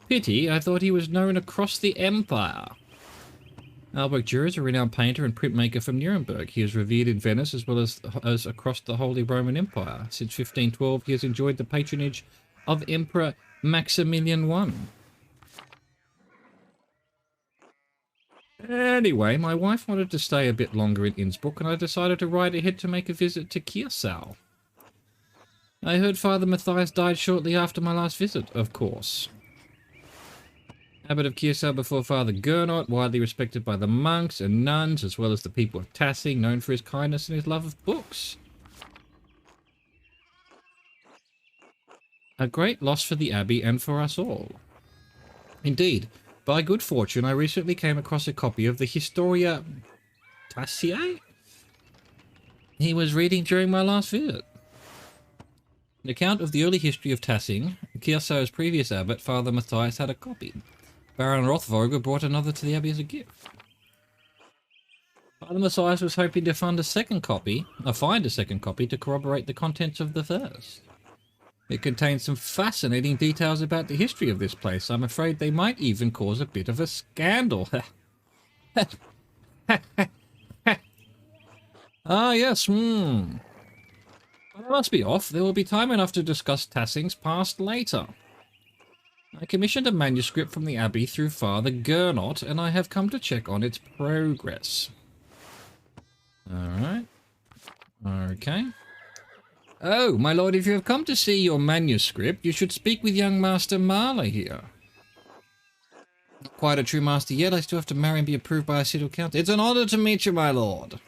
Pity, I thought he was known across the empire. Albrecht Dürer is a renowned painter and printmaker from Nuremberg. He is revered in Venice as well as across the Holy Roman Empire. Since 1512, he has enjoyed the patronage of Emperor Maximilian I. Anyway, my wife wanted to stay a bit longer in Innsbruck, and I decided to ride ahead to make a visit to Kiersau. I heard Father Matthias died shortly after my last visit, of course. Abbot of Kiersau before Father Gernot, widely respected by the monks and nuns, as well as the people of Tassing, known for his kindness and his love of books. A great loss for the abbey and for us all. Indeed. By good fortune, I recently came across a copy of the Historia Tassiae he was reading during my last visit. An account of the early history of Tassing, Kiersau's previous abbot, Father Matthias, had a copy. Baron Rothvogel brought another to the abbey as a gift. Father Matthias was hoping to find a second copy to corroborate the contents of the first. It contains some fascinating details about the history of this place. I'm afraid they might even cause a bit of a scandal. Ah, yes, But I must be off. There will be time enough to discuss Tassing's past later. I commissioned a manuscript from the abbey through Father Gernot, and I have come to check on its progress. Alright. Okay. Oh, my lord, if you have come to see your manuscript, you should speak with young Master Marla here. Not quite a true master yet, I still have to marry and be approved by a civil council. It's an honor to meet you, my lord.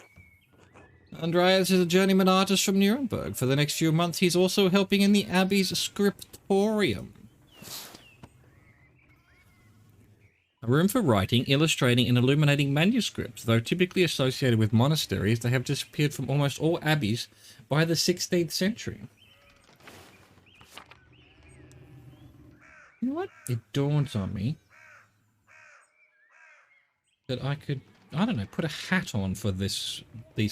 Andreas is a journeyman artist from Nuremberg. For the next few months, he's also helping in the abbey's scriptorium. A room for writing, illustrating, and illuminating manuscripts. Though typically associated with monasteries, they have disappeared from almost all abbeys by the 16th century. You know what? It dawns on me that I could, I don't know, put a hat on for these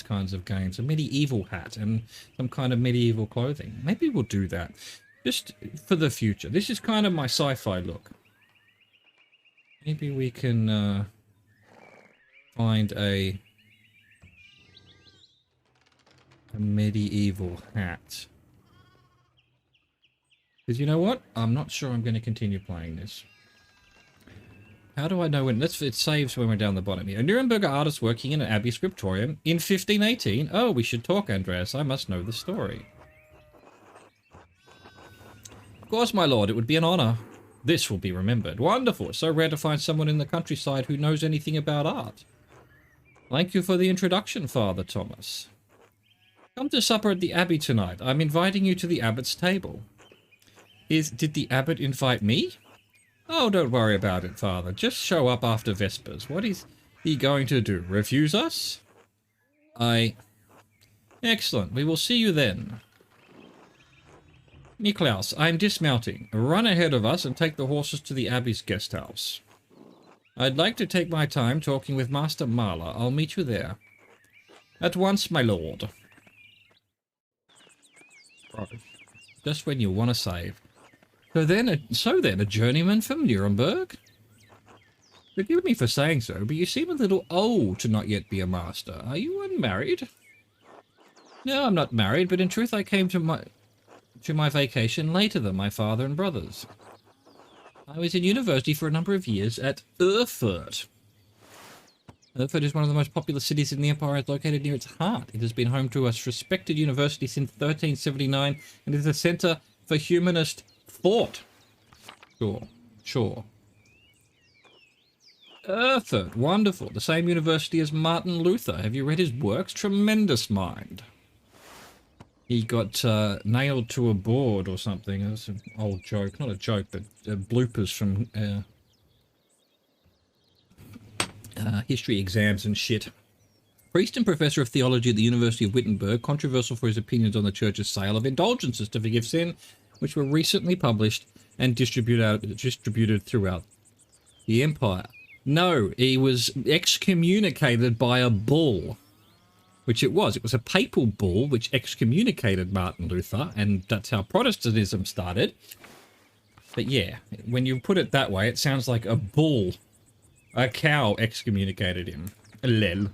kinds of games. A medieval hat and some kind of medieval clothing. Maybe we'll do that. Just for the future. This is kind of my sci-fi look. Maybe we can find a medieval hat. Because you know what? I'm not sure I'm going to continue playing this. How do I know when? It saves when we're down the bottom here. A Nuremberg artist working in an abbey scriptorium in 1518. Oh, we should talk, Andreas. I must know the story. Of course, my lord. It would be an honor. This will be remembered. Wonderful. It's so rare to find someone in the countryside who knows anything about art. Thank you for the introduction, Father Thomas. Come to supper at the abbey tonight. I'm inviting you to the abbot's table. Did the abbot invite me? Oh, don't worry about it, Father. Just show up after Vespers. What is he going to do? Refuse us? Excellent. We will see you then. Niklaus, I am dismounting. Run ahead of us and take the horses to the abbey's guest house. I'd like to take my time talking with Master Marla. I'll meet you there. At once, my lord. Just when you want to save. So then, a journeyman from Nuremberg? Forgive me for saying so, but you seem a little old to not yet be a master. Are you unmarried? No, I'm not married, but in truth I came to my vacation later than my father and brothers. I was in university for a number of years at Erfurt. Erfurt is one of the most popular cities in the empire. It's located near its heart. It has been home to a respected university since 1379 and is a center for humanist thought. Sure. Erfurt, wonderful. The same university as Martin Luther. Have you read his works? Tremendous mind. He got nailed to a board or something. That's an old joke. Not a joke, but bloopers from history exams and shit. Priest and professor of theology at the University of Wittenberg, controversial for his opinions on the church's sale of indulgences to forgive sin, which were recently published and distributed throughout the empire. No, he was excommunicated by a bull, which it was. It was a papal bull which excommunicated Martin Luther, and that's how Protestantism started. But yeah, when you put it that way, it sounds like a bull, a cow excommunicated him. Lel.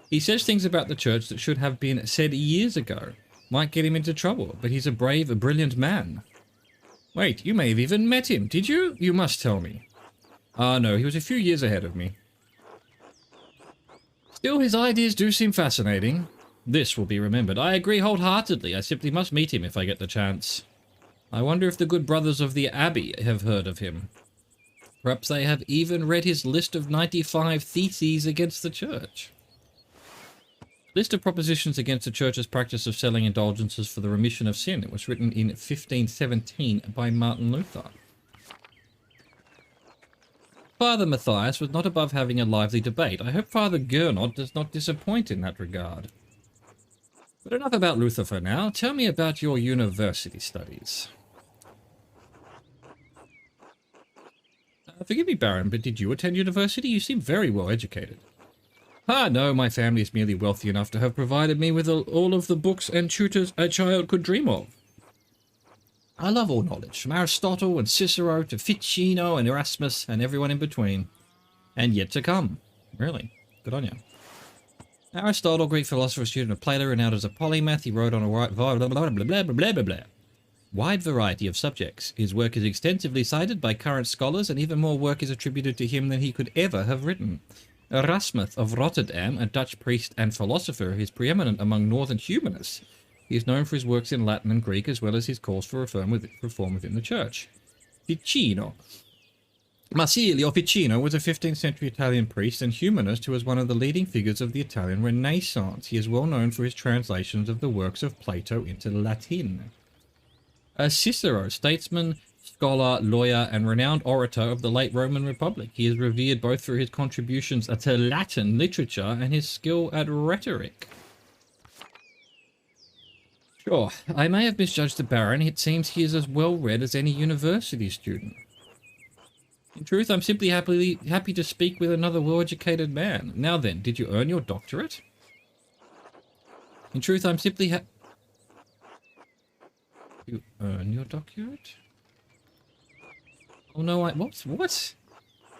He says things about the church that should have been said years ago. Might get him into trouble, but he's a brave, a brilliant man. Wait, you may have even met him, did you? You must tell me. Ah, no, he was a few years ahead of me. Still, his ideas do seem fascinating. This will be remembered. I agree wholeheartedly. I simply must meet him if I get the chance. I wonder if the good brothers of the Abbey have heard of him. Perhaps they have even read his list of 95 theses against the church. List of propositions against the church's practice of selling indulgences for the remission of sin. It was written in 1517 by Martin Luther. Father Matthias was not above having a lively debate. I hope Father Gernot does not disappoint in that regard. But enough about Luther for now. Tell me about your university studies. Forgive me, Baron, but did you attend university? You seem very well educated. Ah, no, my family is merely wealthy enough to have provided me with all of the books and tutors a child could dream of. I love all knowledge, from Aristotle and Cicero to Ficino and Erasmus and everyone in between. And yet to come. Really. Good on you. Aristotle, Greek philosopher, student of Plato, renowned as a polymath, he wrote on a wide variety of subjects. His work is extensively cited by current scholars, and even more work is attributed to him than he could ever have written. Erasmus of Rotterdam, a Dutch priest and philosopher, is preeminent among northern humanists. He is known for his works in Latin and Greek, as well as his calls for reform within the church. Ficino. Marsilio Ficino was a 15th century Italian priest and humanist who was one of the leading figures of the Italian Renaissance. He is well known for his translations of the works of Plato into Latin. Cicero, statesman, scholar, lawyer, and renowned orator of the late Roman Republic. He is revered both for his contributions to Latin literature and his skill at rhetoric. Sure, I may have misjudged the Baron. It seems he is as well read as any university student. In truth, I'm simply happy to speak with another well-educated man. Now then, did you earn your doctorate? In truth, I'm simply You earn your doctorate? Oh no, what?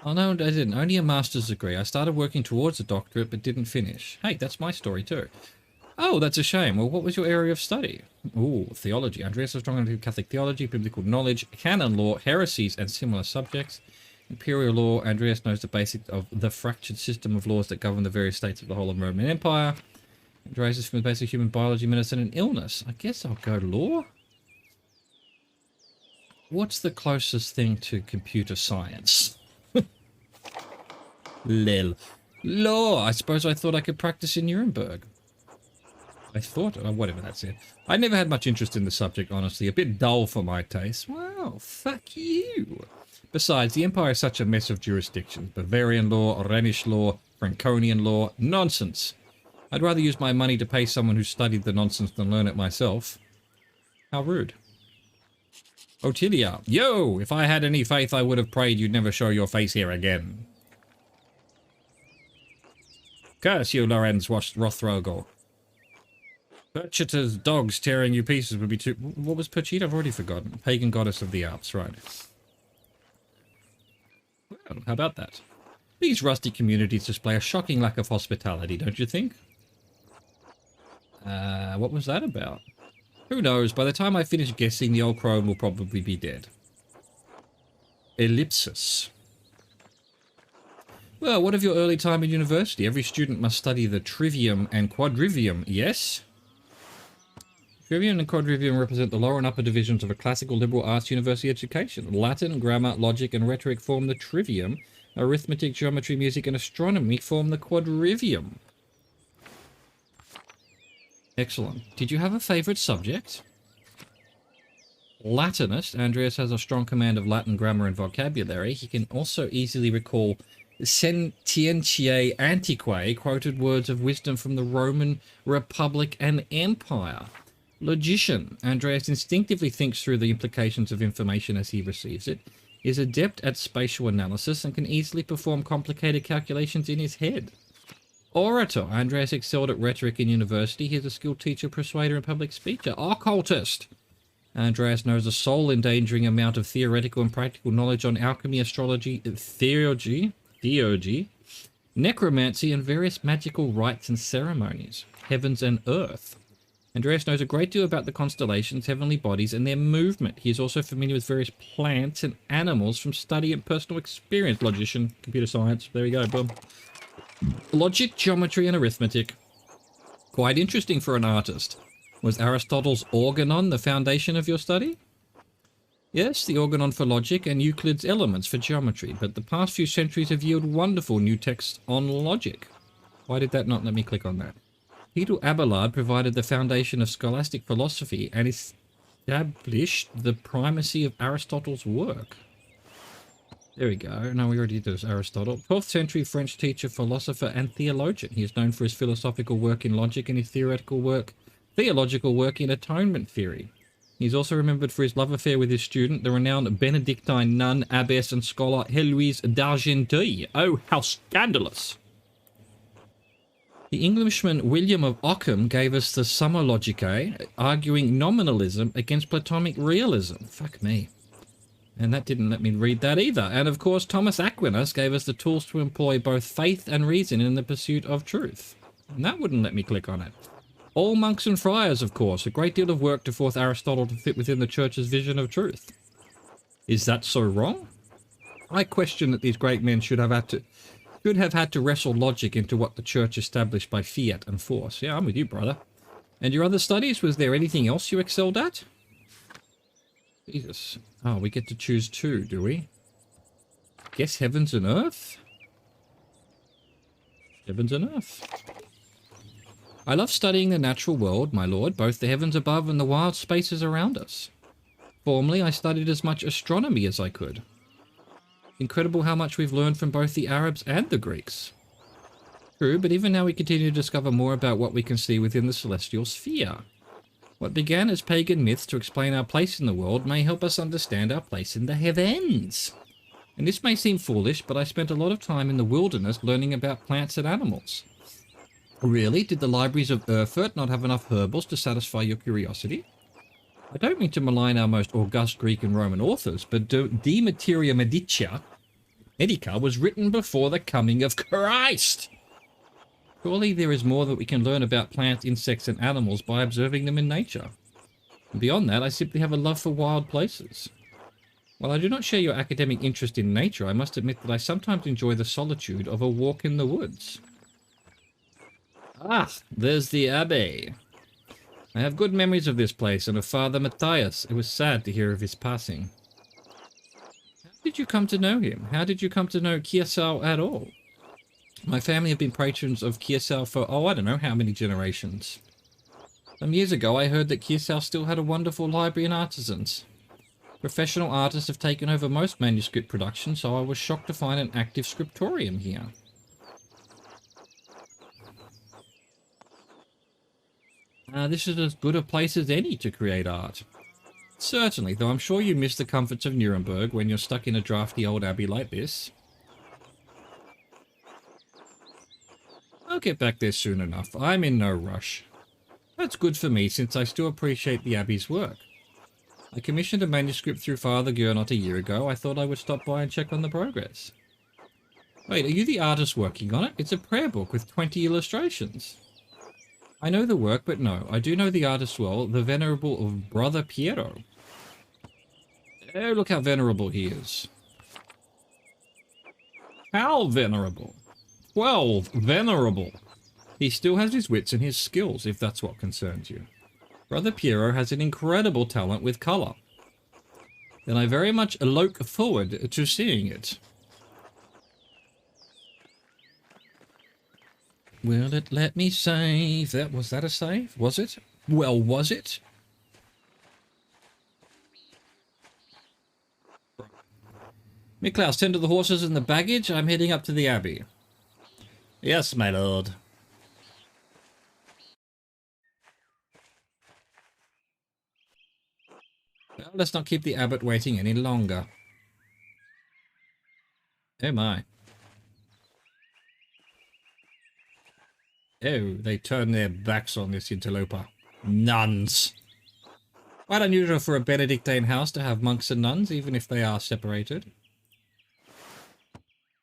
Oh no, I didn't. Only a master's degree. I started working towards a doctorate but didn't finish. Hey, that's my story too. Oh, that's a shame. Well, what was your area of study? Oh, theology. Andreas was strong into Catholic theology, biblical knowledge, canon law, heresies, and similar subjects. Imperial law. Andreas knows the basics of the fractured system of laws that govern the various states of the whole of the Roman Empire. Andreas is from the basic human biology, medicine, and illness. I guess I'll go law. What's the closest thing to computer science? Lel. Law. I suppose I thought I could practice in Nuremberg. I thought, or whatever that said. I never had much interest in the subject, honestly. A bit dull for my taste. Well, fuck you. Besides, the Empire is such a mess of jurisdictions. Bavarian law, Rhenish law, Franconian law. Nonsense. I'd rather use my money to pay someone who studied the nonsense than learn it myself. How rude. Otilia. Yo! If I had any faith, I would have prayed you'd never show your face here again. Curse you, Lorenz Rothrogel. Perchita's dogs tearing you pieces would be too... What was Perchita? I've already forgotten. Pagan goddess of the Alps, right. Well, how about that? These rusty communities display a shocking lack of hospitality, don't you think? What was that about? Who knows? By the time I finish guessing, the old crone will probably be dead. Ellipsis. Well, what of your early time in university? Every student must study the trivium and quadrivium, yes? Trivium and quadrivium represent the lower and upper divisions of a classical liberal arts university education. Latin, grammar, logic, and rhetoric form the trivium. Arithmetic, geometry, music, and astronomy form the quadrivium. Excellent. Did you have a favorite subject? Latinist. Andreas has a strong command of Latin grammar and vocabulary. He can also easily recall sentientiae antiquae, quoted words of wisdom from the Roman Republic and Empire. Logician. Andreas instinctively thinks through the implications of information as he receives it, is adept at spatial analysis, and can easily perform complicated calculations in his head. Orator. Andreas excelled at rhetoric in university. He's a skilled teacher, persuader, and public speaker. Occultist. Andreas knows a soul-endangering amount of theoretical and practical knowledge on alchemy, astrology, theurgy, necromancy, and various magical rites and ceremonies. Heavens and earth. Andreas knows a great deal about the constellations, heavenly bodies, and their movement. He is also familiar with various plants and animals from study and personal experience. Logician, computer science. There we go, boom. Logic, geometry, and arithmetic. Quite interesting for an artist. Was Aristotle's organon the foundation of your study? Yes, the organon for logic and Euclid's Elements for geometry, but the past few centuries have yielded wonderful new texts on logic. Why did that not let me click on that? Peter Abelard provided the foundation of scholastic philosophy and established the primacy of Aristotle's work. There we go. No, we already did this, Aristotle. 12th century French teacher, philosopher, and theologian. He is known for his philosophical work in logic and his theological work in atonement theory. He is also remembered for his love affair with his student, the renowned Benedictine nun, abbess, and scholar Heloise d'Argenteuil. Oh, how scandalous! The Englishman William of Ockham gave us the Summa Logicae, arguing nominalism against Platonic realism. Fuck me. And that didn't let me read that either. And of course, Thomas Aquinas gave us the tools to employ both faith and reason in the pursuit of truth. And that wouldn't let me click on it. All monks and friars, of course. A great deal of work to force Aristotle to fit within the church's vision of truth. Is that so wrong? I question that these great men should have had to wrestle logic into what the church established by fiat and force. Yeah, I'm with you, brother. And your other studies, was there anything else you excelled at? Jesus. Oh, we get to choose two, do we? Guess heavens and earth? Heavens and earth. I love studying the natural world, my lord, both the heavens above and the wild spaces around us. Formerly, I studied as much astronomy as I could. Incredible how much we've learned from both the Arabs and the Greeks. True, but even now we continue to discover more about what we can see within the celestial sphere. What began as pagan myths to explain our place in the world may help us understand our place in the heavens. And this may seem foolish, but I spent a lot of time in the wilderness learning about plants and animals. Really? Did the libraries of Erfurt not have enough herbals to satisfy your curiosity? I don't mean to malign our most august Greek and Roman authors, but De Materia Medica was written before the coming of Christ. Surely there is more that we can learn about plants, insects, and animals by observing them in nature. And beyond that, I simply have a love for wild places. While I do not share your academic interest in nature, I must admit that I sometimes enjoy the solitude of a walk in the woods. Ah, there's the Abbey. I have good memories of this place and of Father Matthias. It was sad to hear of his passing. How did you come to know him? How did you come to know Kiesau at all? My family have been patrons of Kiesau for, I don't know how many generations. Some years ago, I heard that Kiesau still had a wonderful library and artisans. Professional artists have taken over most manuscript production, so I was shocked to find an active scriptorium here. This is as good a place as any to create art. Certainly, though I'm sure you miss the comforts of Nuremberg when you're stuck in a drafty old abbey like this. I'll get back there soon enough. I'm in no rush. That's good for me, since I still appreciate the abbey's work. I commissioned a manuscript through Father Gernot a year ago. I thought I would stop by and check on the progress. Wait, are you the artist working on it? It's a prayer book with 20 illustrations. I know the work, but no, I do know the artist well, the venerable of Brother Piero. Oh, look how venerable he is. How venerable? 12 venerable. He still has his wits and his skills, if that's what concerns you. Brother Piero has an incredible talent with colour. And I very much look forward to seeing it. Will it let me save? Was that a save? Was it? Well, was it? Miklaus, tend to the horses and the baggage. I'm heading up to the abbey. Yes, my lord. Now, let's not keep the abbot waiting any longer. Oh my. Oh, they turn their backs on this interloper. Nuns. Quite unusual for a Benedictine house to have monks and nuns, even if they are separated.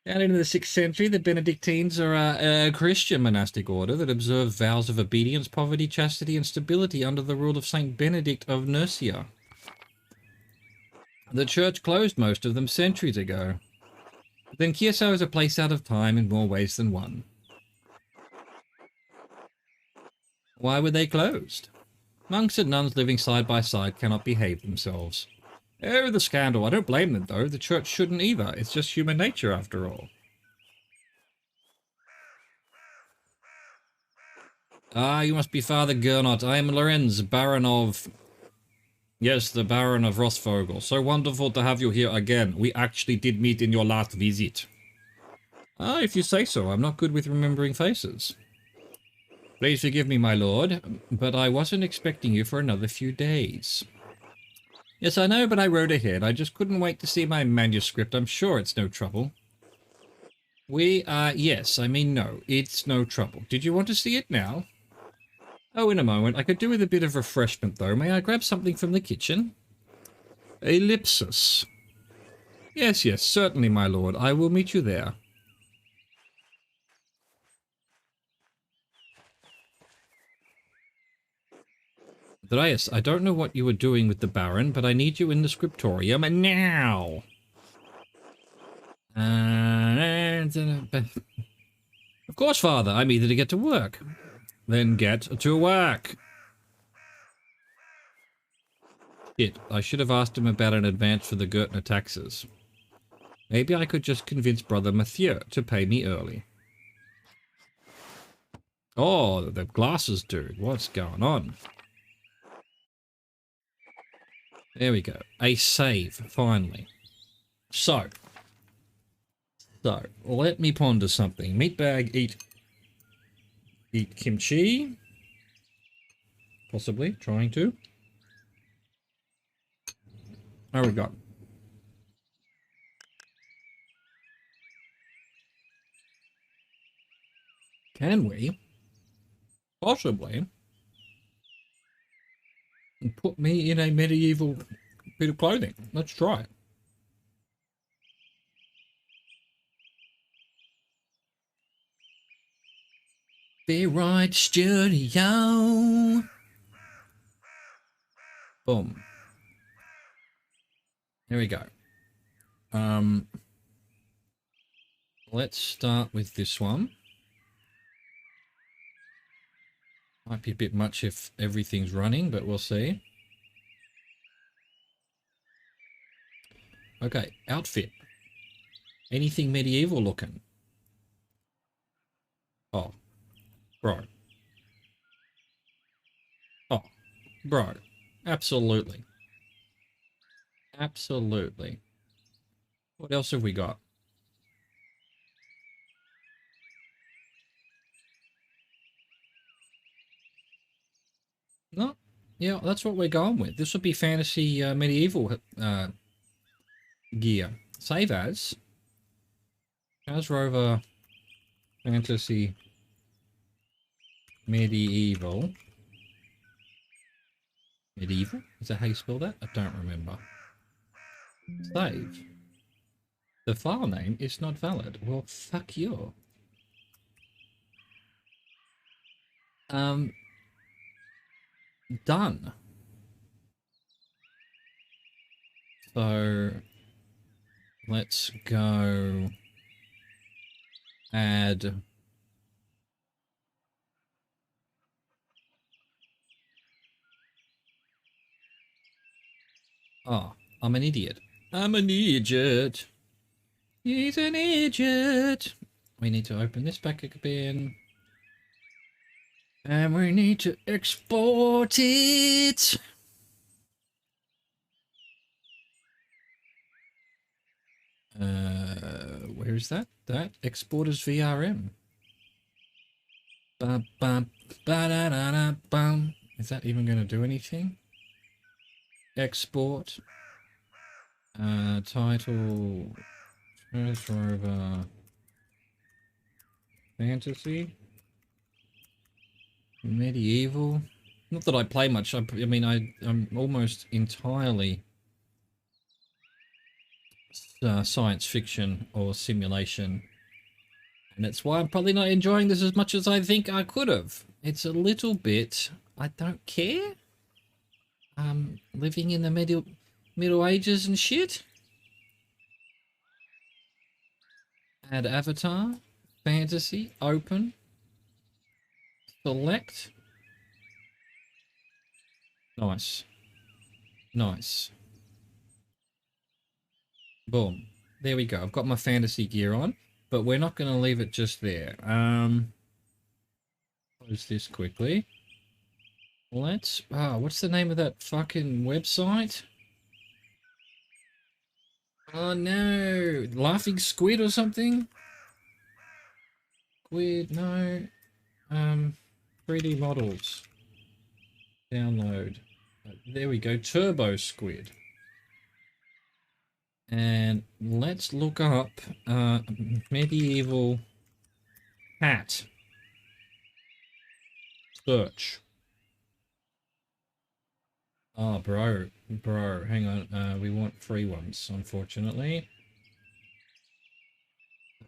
Down into the 6th century, the Benedictines are a Christian monastic order that observe vows of obedience, poverty, chastity, and stability under the rule of Saint Benedict of Nursia. The church closed most of them centuries ago. But then Kieso is a place out of time in more ways than one. Why were they closed? Monks and nuns living side by side cannot behave themselves. Oh, the scandal. I don't blame them, though. The church shouldn't either. It's just human nature, after all. Ah, you must be Father Gernot. I am Lorenz, Baron of... Yes, the Baron of Rossvogel. So wonderful to have you here again. We actually did meet in your last visit. Ah, if you say so. I'm not good with remembering faces. Please forgive me, my lord, but I wasn't expecting you for another few days. Yes, I know, but I rode ahead. I just couldn't wait to see my manuscript. I'm sure it's no trouble. Yes, I mean no, it's no trouble. Did you want to see it now? Oh, in a moment. I could do with a bit of refreshment, though. May I grab something from the kitchen? Ellipsis. Yes, yes, certainly, my lord. I will meet you there. Andreas, I don't know what you were doing with the Baron, but I need you in the scriptorium now. Of course, Father. I'm eager to get to work. Then get to work. Shit, I should have asked him about an advance for the Gertner taxes. Maybe I could just convince Brother Mathieu to pay me early. Oh, the glasses, dude. What's going on? There we go. A save, finally. So, let me ponder something. Meatbag, eat kimchi. Possibly, trying to. How we got? Can we possibly put me in a medieval bit of clothing? Let's try it. Be right studio. Boom. Here we go. Let's start with this one. Might be a bit much if everything's running, but we'll see. Okay, outfit. Anything medieval looking? Oh, bro. Oh, bro. Absolutely. Absolutely. What else have we got? No. Yeah, that's what we're going with. This would be fantasy medieval gear. Save as Rover Fantasy Medieval. Medieval? Is that how you spell that? I don't remember. Save. The file name is not valid. Well, fuck you. Done. So let's go add oh, I'm an idiot. I'm an idiot. He's an idiot. We need to open this back again. And we need to export it. Where is that? That exporters VRM. Bum, bum, ba da da da bum. Is that even going to do anything? export, title, Chaz Rover Fantasy, medieval. Not that I play much. I mean, I'm almost entirely science fiction or simulation. And that's why I'm probably not enjoying this as much as I think I could have. It's a little bit, I don't care. Living in the Middle Ages and shit. Add avatar, fantasy, open, select. Nice. Nice. Boom. There we go. I've got my fantasy gear on, but we're not going to leave it just there. Close this quickly. Let's, what's the name of that fucking website? Oh no, Laughing Squid or something? Squid, no. 3D models. Download. There we go, Turbo Squid. And let's look up medieval hat. Search. Oh, bro, hang on. We want free ones, unfortunately.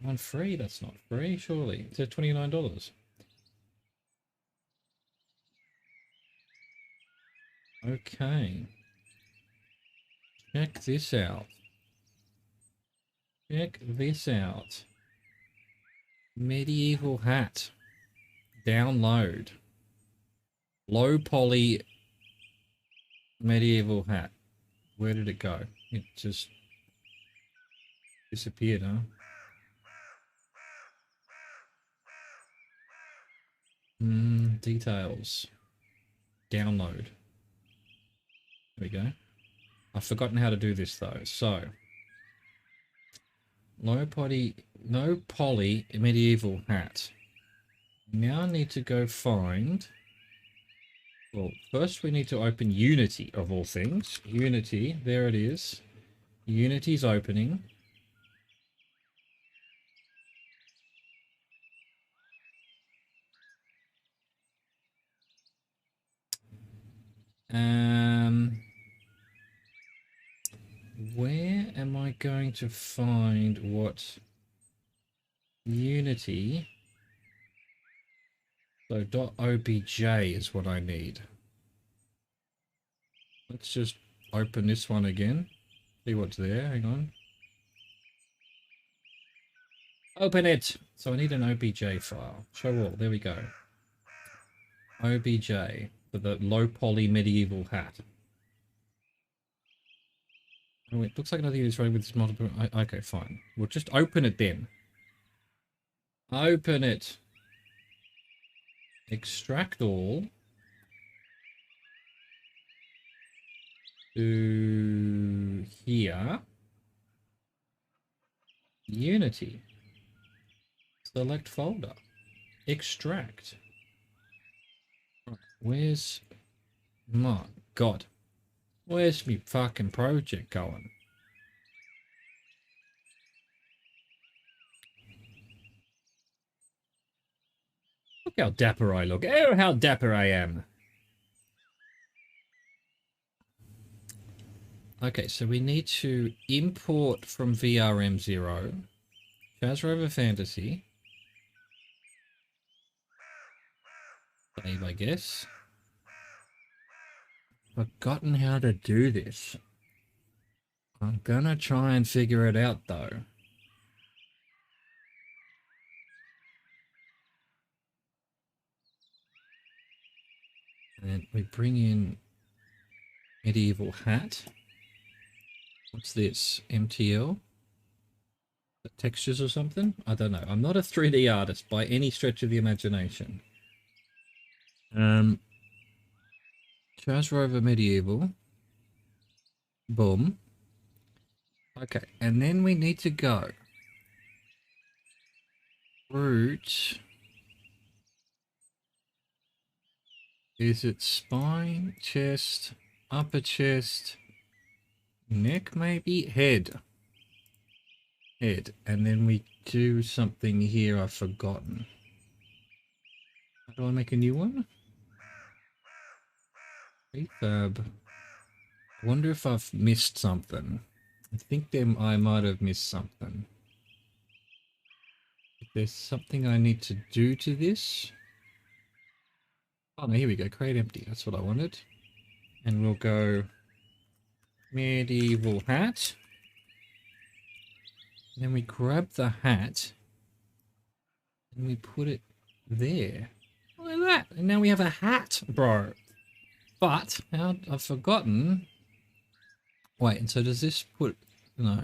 One free? That's not free, surely. It's at $29. Okay. Check this out. Check this out. Medieval hat. Download. Low poly medieval hat. Where did it go? It just disappeared, huh? Details. Download. There we go. I've forgotten how to do this though. So, no poly medieval hat. Now I need to go find. Well, first we need to open Unity of all things. Unity, there it is. Unity's opening. Where am I going to find what Unity? So .obj is what I need. Let's just open this one again. See what's there. Hang on. Open it. So I need an OBJ file. Show all. There we go. OBJ for the low poly medieval hat. Oh, it looks like another user running with this multiple. Okay, fine. We'll just open it then. Open it. Extract all. To here. Unity. Select folder. Extract. Right, where's my God? Where's me fucking project going? Look how dapper I look. Oh, how dapper I am. Okay, so we need to import from VRM0 Chaz Rover Fantasy. Save, I guess. Forgotten how to do this. I'm gonna try and figure it out though. And we bring in medieval hat. What's this? MTL? Textures or something? I don't know. I'm not a 3D artist by any stretch of the imagination. Chaz Rover Medieval. Boom. Okay, and then we need to go. Root. Is it spine, chest? upper chest, neck maybe, head. Head. And then we do something here I've forgotten. How do I make a new one? Prefab. I wonder if I've missed something. I think I might have missed something. If there's something I need to do to this. Oh no, here we go. Create empty. That's what I wanted. And we'll go medieval hat. And then we grab the hat. And we put it there. Look at that. And now we have a hat, bro. But now I've forgotten. Wait, and so does this put... No.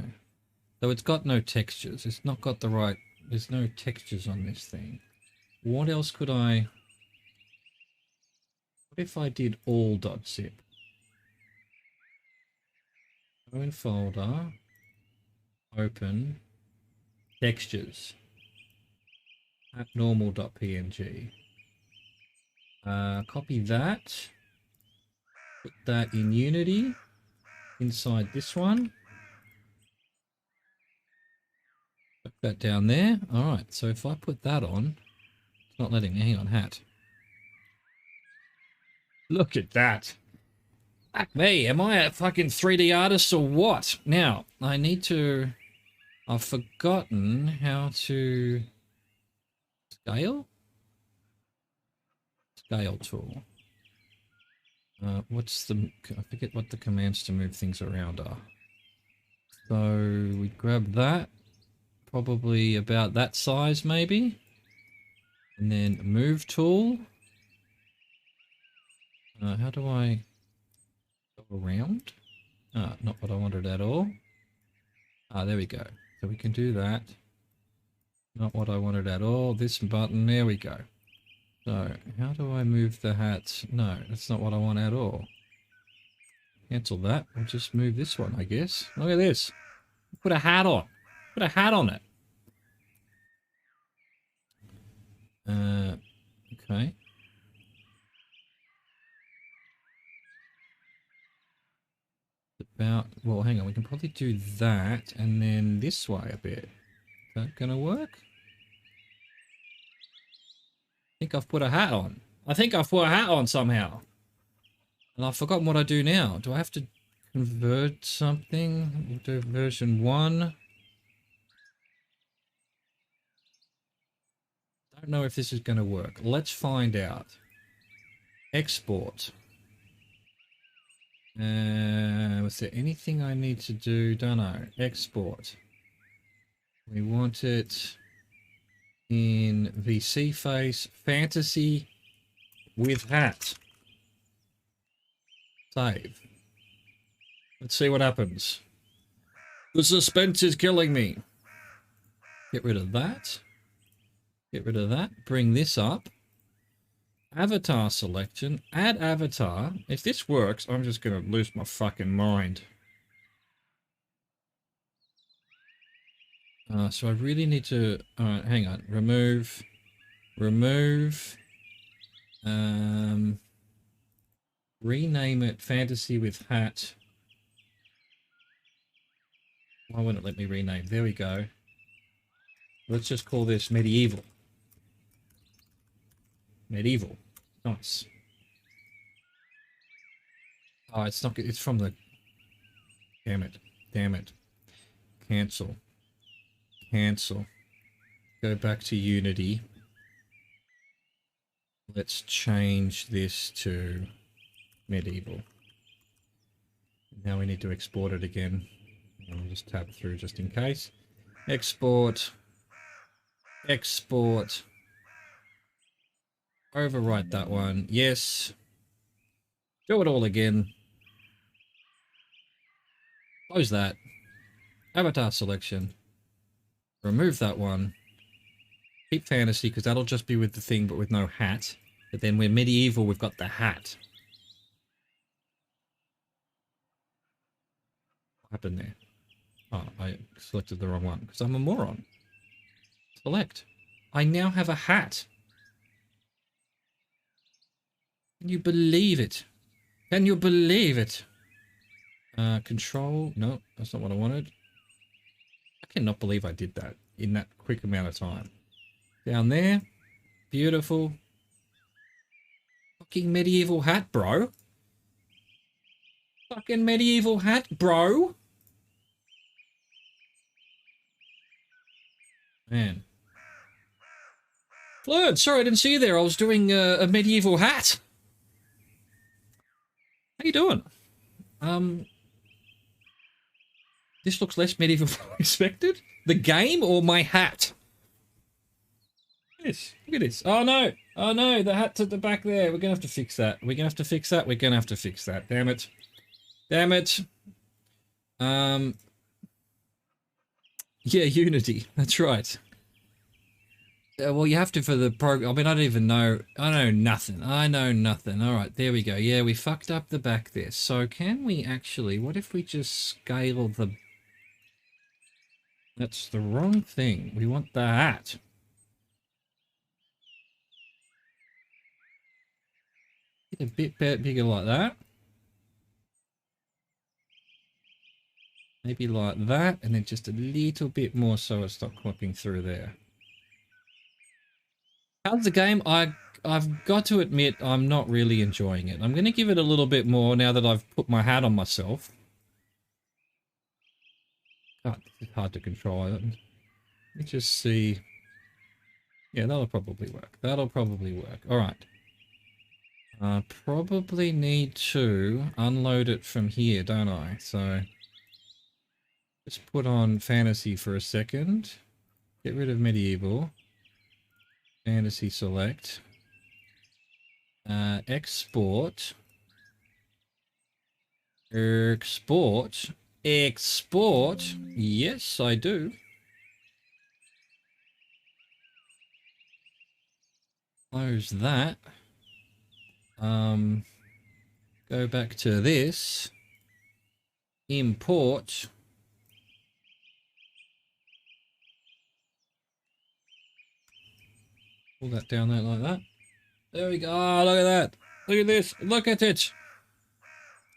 So it's got no textures. It's not got the right... There's no textures on this thing. What else could I... What if I did all.zip? Go in folder. Open. Textures. At normal.png. Copy that. Put that in Unity. Inside this one. Put that down there. Alright, so if I put that on, it's not letting me. Hang on, hat. Look at that. Fuck me, am I a fucking 3D artist or what? Now, I need to... I've forgotten how to... Scale? Scale tool. What's the... I forget what the commands to move things around are. So, we grab that. Probably about that size, maybe. And then move tool. How do I go around? Not what I wanted at all. There we go. So we can do that. Not what I wanted at all. This button, there we go. So, how do I move the hat? No, that's not what I want at all. Cancel that. We'll just move this one, I guess. Look at this. Put a hat on. Put a hat on it. Okay. About, well, hang on. We can probably do that and then this way a bit. Is that gonna work? I think I've put a hat on. I think I've put a hat on somehow. And I've forgotten what I do now. Do I have to convert something? We'll do version 1. Don't know if this is going to work. Let's find out. Export. Was there anything I need to do? Don't know. Export. We want it in VC face, fantasy with hat. Save. Let's see what happens. The suspense is killing me. Get rid of that. Get rid of that. Bring this up. Avatar selection. Add avatar. If this works, I'm just going to lose my fucking mind. So I really need to... Alright, hang on. Remove. Remove. Rename it fantasy with hat. Why wouldn't it let me rename? There we go. Let's just call this medieval. Medieval. Nice. Oh, it's not good. It's from the... Damn it. Damn it. Cancel. Cancel. Go back to Unity. Let's change this to medieval. Now we need to export it again. I'll just tab through just in case. Export. Export. Overwrite that one. Yes. Do it all again. Close that. Avatar selection. Remove that one. Keep fantasy because that'll just be with the thing but with no hat. But then we're medieval, we've got the hat. What happened there? Oh, I selected the wrong one because I'm a moron. Select. I now have a hat. Can you believe it? Can you believe it? Control. No, that's not what I wanted. I cannot believe I did that in that quick amount of time. Down there. Beautiful. Fucking medieval hat, bro. Fucking medieval hat, bro. Man. Flird, sorry I didn't see you there. I was doing a medieval hat. How you doing? This looks less medieval than I expected. The game or my hat? Yes, look at this. Oh no, the hat's at the back there. We're gonna have to fix that. We're gonna have to fix that. We're gonna have to fix that. Damn it. Damn it. Yeah, Unity. That's right. Well, you have to for the program. I mean, I don't even know. I know nothing. I know nothing. All right, there we go. Yeah, we fucked up the back there. So can we actually, what if we just scale the... That's the wrong thing. We want the hat. Get a bit bigger like that. Maybe like that, and then just a little bit more so it's not clipping through there. How's the game? I've got to admit I'm not really enjoying it. I'm going to give it a little bit more now that I've put my hat on myself. God, it's hard to control. Let me just see. Yeah, that'll probably work. That'll probably work. All right. Probably need to unload it from here, don't I? So let's put on fantasy for a second. Get rid of medieval. Fantasy select. Export. Export. Export. Yes, I do. Close that. Go back to this. Import. Pull that down there like that. There we go. Oh, look at that. Look at this. Look at it.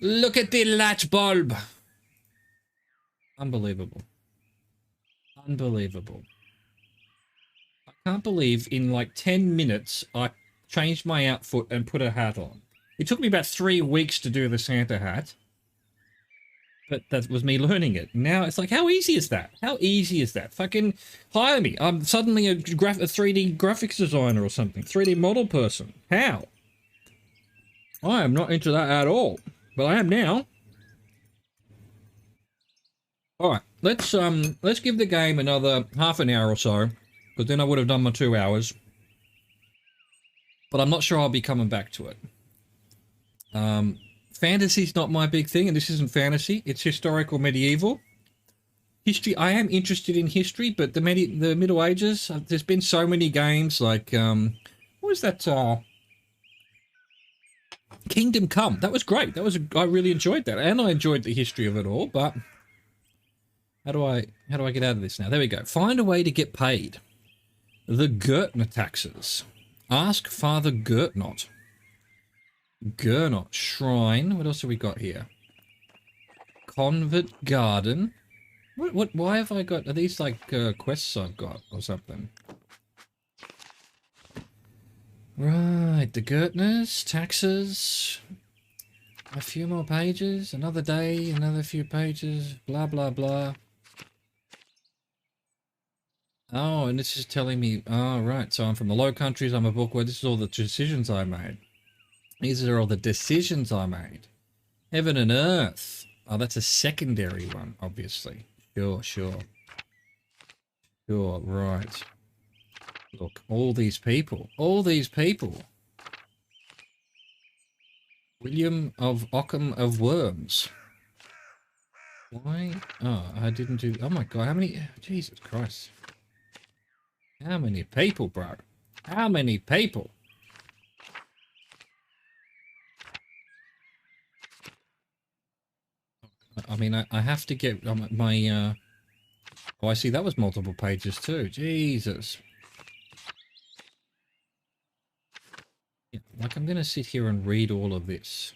Look at the light bulb. Unbelievable. Unbelievable. I can't believe in like 10 minutes I changed my outfit and put a hat on. It took me about 3 weeks to do the Santa hat. But that was me learning it. Now it's like, how easy is that? How easy is that? Fucking hire me. I'm suddenly a 3D graphics designer or something. 3D model person. How? I am not into that at all. But I am now. Alright, let's give the game another half an hour or so. Because then I would have done my 2 hours. But I'm not sure I'll be coming back to it. Fantasy's not my big thing, and this isn't fantasy. It's historical medieval. History, I am interested in history, but the Middle Ages, there's been so many games like, what was that, Kingdom Come. That was great. I really enjoyed that, and I enjoyed the history of it all, but how do I get out of this now? There we go. Find a way to get paid. The Gurtner taxes. Ask Father Gurtnot. Gurnot Shrine. What else have we got here? Convent Garden. What? Why have I got? Are these like quests I've got or something? Right, the Gurtners, taxes. A few more pages. Another day. Another few pages. Blah blah blah. Oh, and this is telling me. Oh, right. So I'm from the Low Countries. I'm a bookworm. This is all the decisions I made. These are all the decisions I made. Heaven and Earth. Oh, that's a secondary one, obviously. Sure, right. Look, all these people. William of Ockham of Worms. Why? Oh, I didn't do... Oh my god, how many... Jesus Christ. How many people, bro? How many people? I mean, I have to get my, Oh, I see, that was multiple pages too. Jesus. Yeah, like, I'm going to sit here and read all of this.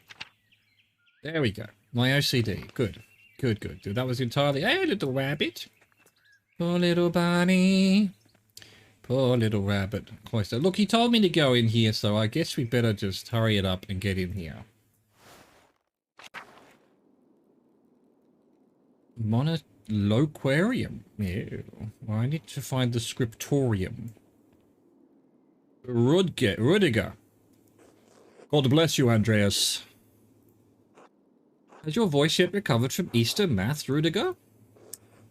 There we go. My OCD. Good. Good, good. That was entirely... Hey, little rabbit. Poor little bunny. Poor little rabbit. Cloister. Look, he told me to go in here, so I guess we better just hurry it up and get in here. Monoloquarium. Ew. Well, I need to find the scriptorium. Rudiger. God bless you, Andreas. Has your voice yet recovered from Easter maths, Rudiger?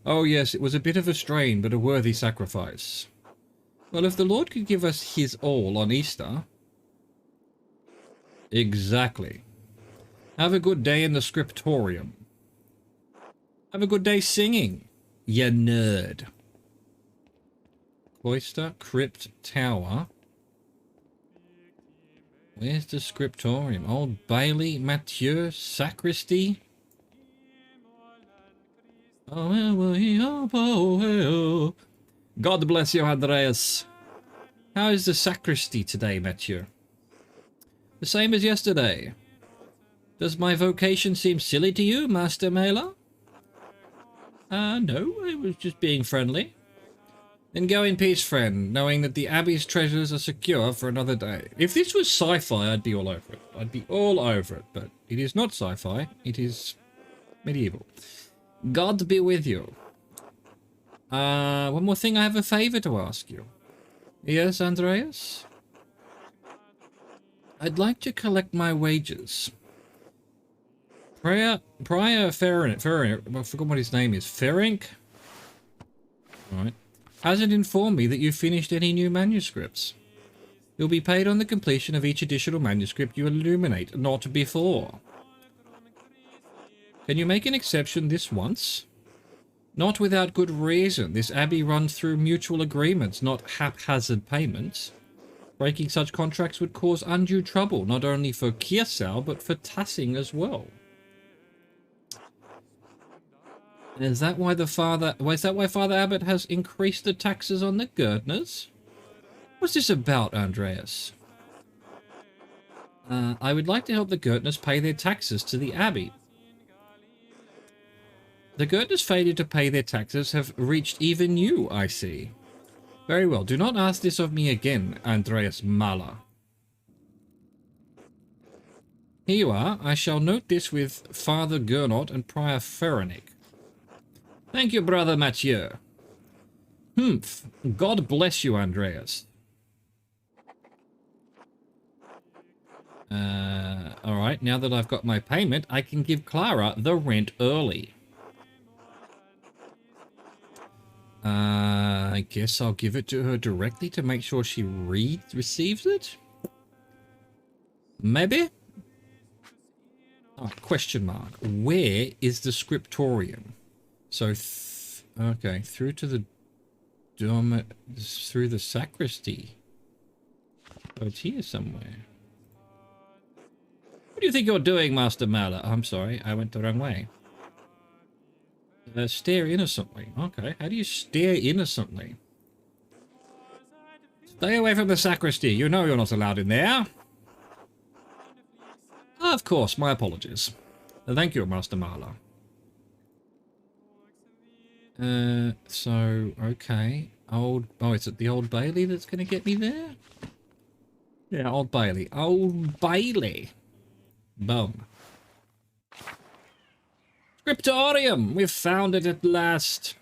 Oh yes, it was a bit of a strain, but a worthy sacrifice. Well, if the Lord could give us his all on Easter... Exactly. Have a good day in the scriptorium. Have a good day singing, ya nerd. Cloister, crypt, tower. Where's the scriptorium? Old Bailey, Mathieu, sacristy. God bless you, Andreas. How is the sacristy today, Mathieu? The same as yesterday. Does my vocation seem silly to you, Master Mailer? No, I was just being friendly. Then go in peace, friend, knowing that the Abbey's treasures are secure for another day. If this was sci-fi, I'd be all over it. I'd be all over it, but it is not sci-fi. It is medieval. God be with you. One more thing, I have a favor to ask you. Yes, Andreas? I'd like to collect my wages. Prior Ferenc, I forgot what his name is. Ferenc? Alright. Hasn't informed me that you've finished any new manuscripts. You'll be paid on the completion of each additional manuscript you illuminate, not before. Can you make an exception this once? Not without good reason. This abbey runs through mutual agreements, not haphazard payments. Breaking such contracts would cause undue trouble, not only for Kiersau, but for Tassing as well. Is that why Father Abbot has increased the taxes on the Gerdners? What's this about, Andreas? I would like to help the Gerdners pay their taxes to the Abbey. The Gerdners' failure to pay their taxes have reached even you, I see. Very well, do not ask this of me again, Andreas Mahler. Here you are. I shall note this with Father Gernot and Prior Ferenc. Thank you, Brother Mathieu. Humph. God bless you, Andreas. Alright, now that I've got my payment, I can give Clara the rent early. I guess I'll give it to her directly to make sure she receives it? Maybe? Oh, question mark. Where is the scriptorium? So, okay, through to the through the sacristy. Oh, it's here somewhere. What do you think you're doing, Master Mahler? I'm sorry, I went the wrong way. Stare innocently. Okay, how do you stare innocently? Stay away from the sacristy. You know you're not allowed in there. Of course, my apologies. Thank you, Master Mahler. So, okay. Oh, is it the Old Bailey that's going to get me there? Yeah, Old Bailey. Old Bailey. Boom. Scriptorium! We've found it at last.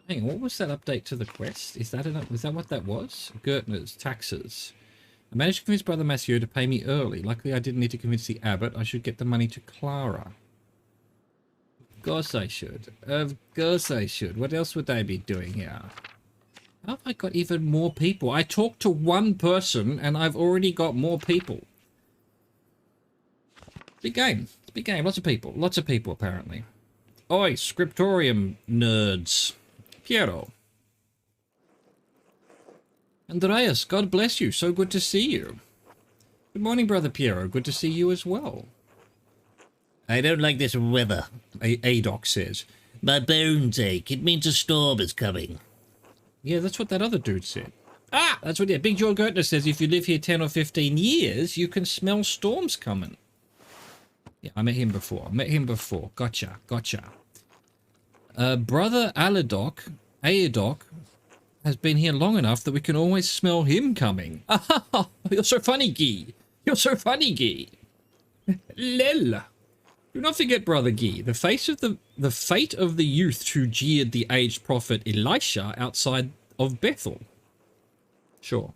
Hang on, what was that update to the quest? Is that what that was? Gertner's taxes. I managed to convince Brother Mathieu to pay me early. Luckily, I didn't need to convince the abbot. I should get the money to Clara. Of course I should. Of course I should. What else would they be doing here? How have I got even more people? I talked to one person and I've already got more people. Big game. It's a big game. Lots of people. Lots of people, apparently. Oi, scriptorium nerds. Piero. Andreas, God bless you. So good to see you. Good morning, Brother Piero. Good to see you as well. I don't like this weather, Adoc says. My bones ache. It means a storm is coming. Yeah, that's what that other dude said. Ah, that's what, yeah. Big John Gertner says if you live here 10 or 15 years, you can smell storms coming. Yeah, I met him before. Gotcha. Brother Aedoc has been here long enough that we can always smell him coming. Ah, you're so funny, Guy. Lel. Do not forget, Brother Guy, the fate of the youth who jeered the aged prophet Elisha outside of Bethel. Sure.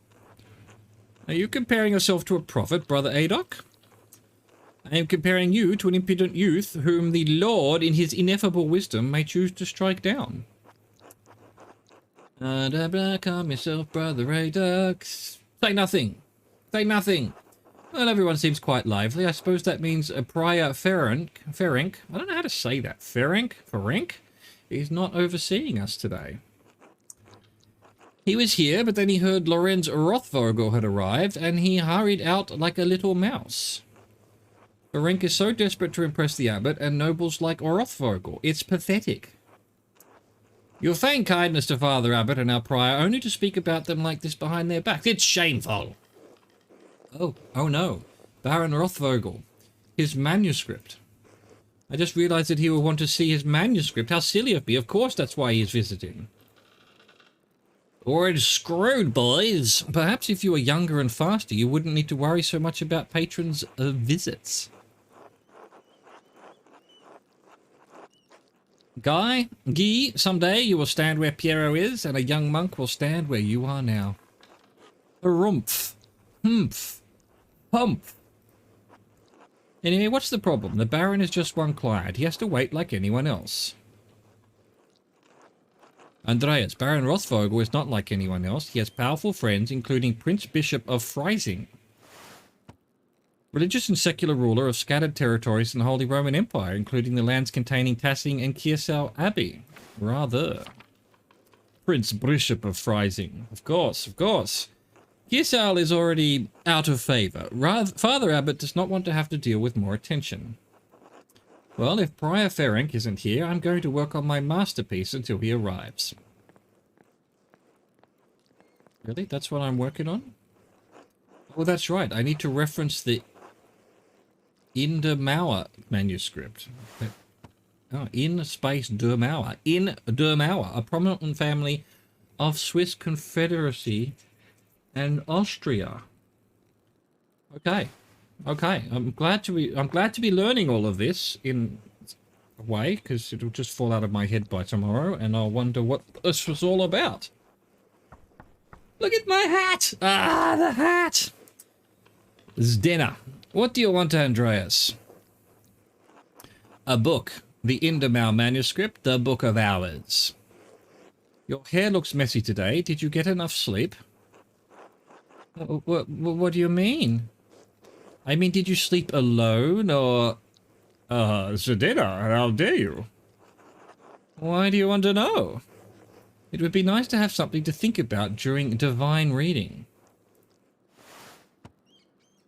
Are you comparing yourself to a prophet, Brother Aedoc? I am comparing you to an impudent youth whom the Lord, in his ineffable wisdom, may choose to strike down. Calm yourself, Brother Aedoc. Say nothing. Well, everyone seems quite lively. I suppose that means a Prior Ferenc, I don't know how to say that. Ferenc, is not overseeing us today. He was here, but then he heard Lorenz Rothvogel had arrived, and he hurried out like a little mouse. Ferenc is so desperate to impress the abbot and nobles like Rothvogel. It's pathetic. You'll feign kindness to Father Abbot and our prior only to speak about them like this behind their backs. It's shameful. Oh no. Baron Rothvogel. His manuscript. I just realized that he will want to see his manuscript. How silly of me. Of course that's why he is visiting. We're screwed, boys. Perhaps if you were younger and faster, you wouldn't need to worry so much about patrons' visits. Guy, someday you will stand where Piero is, and a young monk will stand where you are now. Rumph. Humph. Humph. Anyway, what's the problem? The Baron is just one client. He has to wait like anyone else. Andreas, Baron Rothvogel is not like anyone else. He has powerful friends, including Prince Bishop of Freising, religious and secular ruler of scattered territories in the Holy Roman Empire, including the lands containing Tassing and Kiersau Abbey. Rather. Prince Bishop of Freising. Of course. Kiersau is already out of favour. Father Abbot does not want to have to deal with more attention. Well, if Prior Ferenc isn't here, I'm going to work on my masterpiece until he arrives. Really? That's what I'm working on? Oh, that's right. I need to reference the Indermauer manuscript. Oh, in space Dermauer. In Dermauer, a prominent family of Swiss Confederacy and Austria. Okay. I'm glad to be learning all of this in a way, because it'll just fall out of my head by tomorrow, and I'll wonder what this was all about. Look at my hat! Ah, the hat! Zdena, what do you want, Andreas? A book. The Indermau manuscript, the Book of Hours. Your hair looks messy today. Did you get enough sleep? What do you mean? I mean, did you sleep alone, or... Zdena, how dare you? Why do you want to know? It would be nice to have something to think about during divine reading.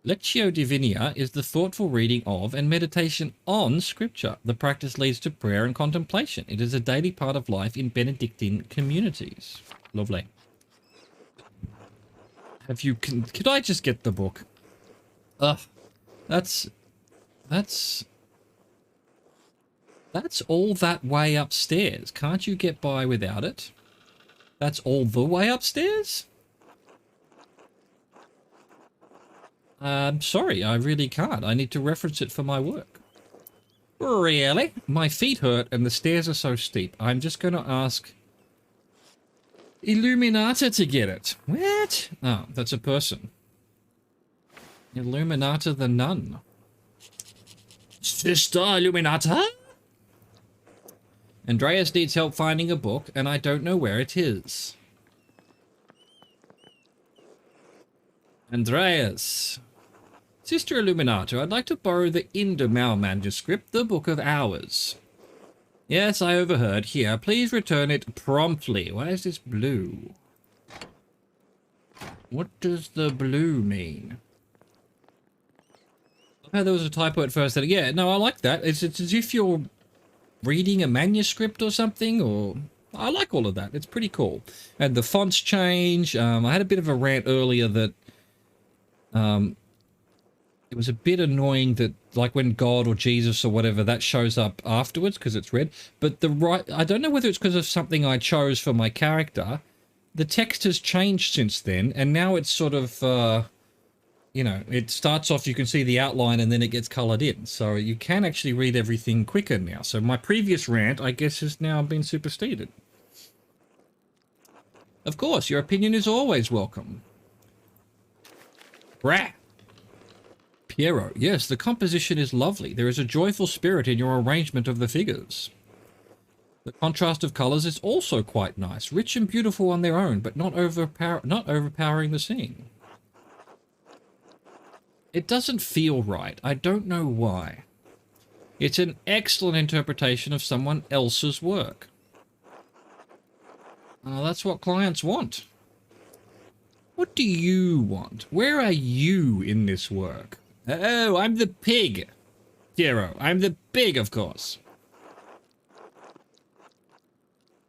Lectio Divinia is the thoughtful reading of and meditation on Scripture. The practice leads to prayer and contemplation. It is a daily part of life in Benedictine communities. Lovely. Could I just get the book? Ugh. That's all that way upstairs. Can't you get by without it? That's all the way upstairs? Sorry, I really can't. I need to reference it for my work. Really? My feet hurt and the stairs are so steep. I'm just going to ask Illuminata to get it. What? Oh, that's a person. Illuminata the nun. Sister Illuminata? Andreas needs help finding a book, and I don't know where it is. Andreas. Sister Illuminata, I'd like to borrow the Indermau manuscript, the Book of Hours. Yes, I overheard. Here, please return it promptly. Why is this blue? What does the blue mean? I heard there was a typo at first. Yeah, no, I like that. It's as if you're reading a manuscript or something, or I like all of that. It's pretty cool. And the fonts change. I had a bit of a rant earlier that it was a bit annoying that, like, when God or Jesus or whatever, that shows up afterwards because it's red. But I don't know whether it's because of something I chose for my character. The text has changed since then, and now it's sort of, you know, it starts off, you can see the outline, and then it gets coloured in. So you can actually read everything quicker now. So my previous rant, I guess, has now been superseded. Of course, your opinion is always welcome. Brah. Piero, yes, the composition is lovely. There is a joyful spirit in your arrangement of the figures. The contrast of colours is also quite nice, rich and beautiful on their own, but not overpowering the scene. It doesn't feel right. I don't know why. It's an excellent interpretation of someone else's work. That's what clients want. What do you want? Where are you in this work? Oh, I'm the pig. Piero, I'm the pig, of course.